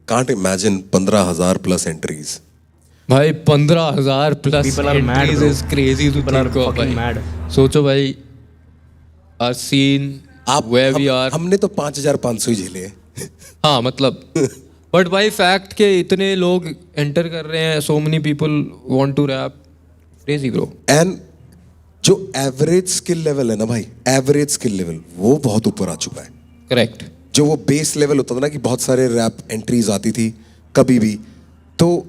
can't imagine 15,000 plus entries भाई 15,000 plus People are mad, entries bro. Is crazy to People are think of fucking भाई। mad. सोचो भाई, are seen where we are. हमने तो 5,500 ही झेले हैं। हाँ मतलब बट भाई फैक्ट के इतने लोग एंटर कर रहे हैं, so many people want to rap, crazy bro. And जो एवरेज स्किल लेवल है ना भाई, एवरेज स्किल लेवल वो बहुत ऊपर आ चुका है। करेक्ट। जो वो बेस लेवल होता था ना कि बहुत सारे रैप एंट्रीज आती थी कभी भी, तो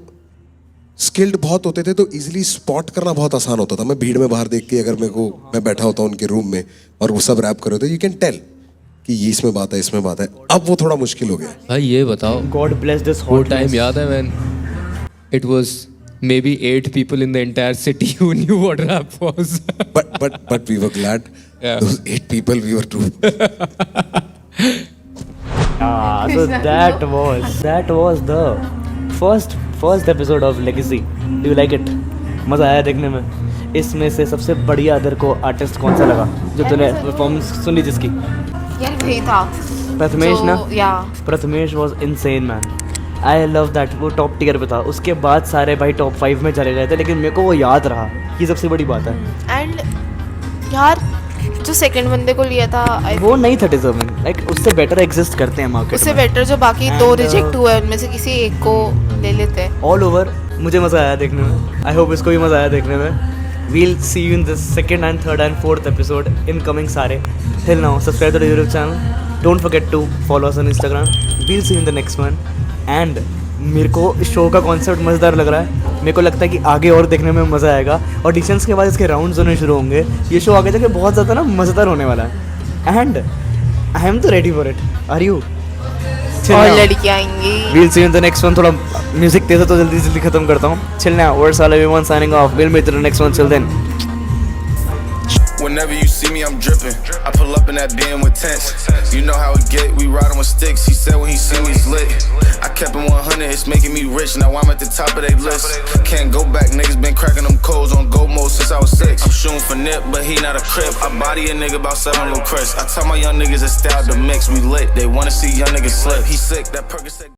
स्किल्ड बहुत होते थे, तो इजीली स्पॉट करना बहुत आसान होता था। मैं भीड़ में बाहर देख के अगर मैं बैठा होता हूँ उनके रूम में और वो सब रैप कर रहे थे, यू कैन टेल कि ये इसमें बात है, इसमें बात है। अब वो थोड़ा मुश्किल हो गया। भाई ये बताओ, God bless this वो hotness. टाइम याद है when it was maybe 8 people in the entire city who knew what rap was. but we were glad. Yeah. Those 8 people, we were true. So that was the first episode of Legacy. Do you like it? मजा आया देखने में? इसमें से सबसे बढ़िया other को artist कौन सा लगा जो तूने परफॉर्मेंस सुनी जिसकी? यार वही था प्रथमेश ना? या Prathamesh was insane man. I love that. वो टॉप टियर पे था, उसके बाद सारे भाई टॉप 5 में चले गए थे, लेकिन मेरे को वो याद रहा, ये सबसे बड़ी बात है। एंड यार जो सेकंड बंदे को लिया था वो नहीं था डिजर्विंग, लाइक उससे बेटर एग्जिस्ट करते हैं मार्केट उससे में। बेटर जो बाकी दो रिजेक्ट हुए उनमें से किसी एक को ले लेते हैं। ऑल ओवर मुझे मज़ा आया देखने में। आई होप इसको भी मज़ा आया देखने में। We'll see you in the second and third and fourth episode in coming सारे। Till now subscribe to the YouTube channel, don't forget to follow us on Instagram. We'll see you in the next one. And मेरे को इस show का concept मज़ेदार लग रहा है। मेरे को लगता है कि आगे और देखने में मज़ा आएगा। ऑडिशंस के बाद इसके राउंड्स होने शुरू होंगे। ये शो आगे जाके बहुत ज़्यादा ना मज़ेदार होने वाला है। एंड आई एम तो ready for it. Are you? और लड़कियां आएंगी। We'll see you in the next one. थोड़ा म्यूजिक तेज है तो जल्दी खत्म करता हूँ। Chill now. Words all everyone signing off. We'll meet in the next one. Till then. Whenever you see me, I'm dripping. I pull up in that BM with tents. You know how it get. We riding with sticks. He said when he see me, he's lit. I kept him 100. It's making me rich. Now I'm at the top of their list. Can't go back. Niggas been cracking them codes on go mode since I was 6. I'm shooting for Nip, but he not a crip. I body a nigga about 7 little Chris. I tell my young niggas to stay out the mix. We lit. They wanna see young niggas slip. He sick. That Percocet.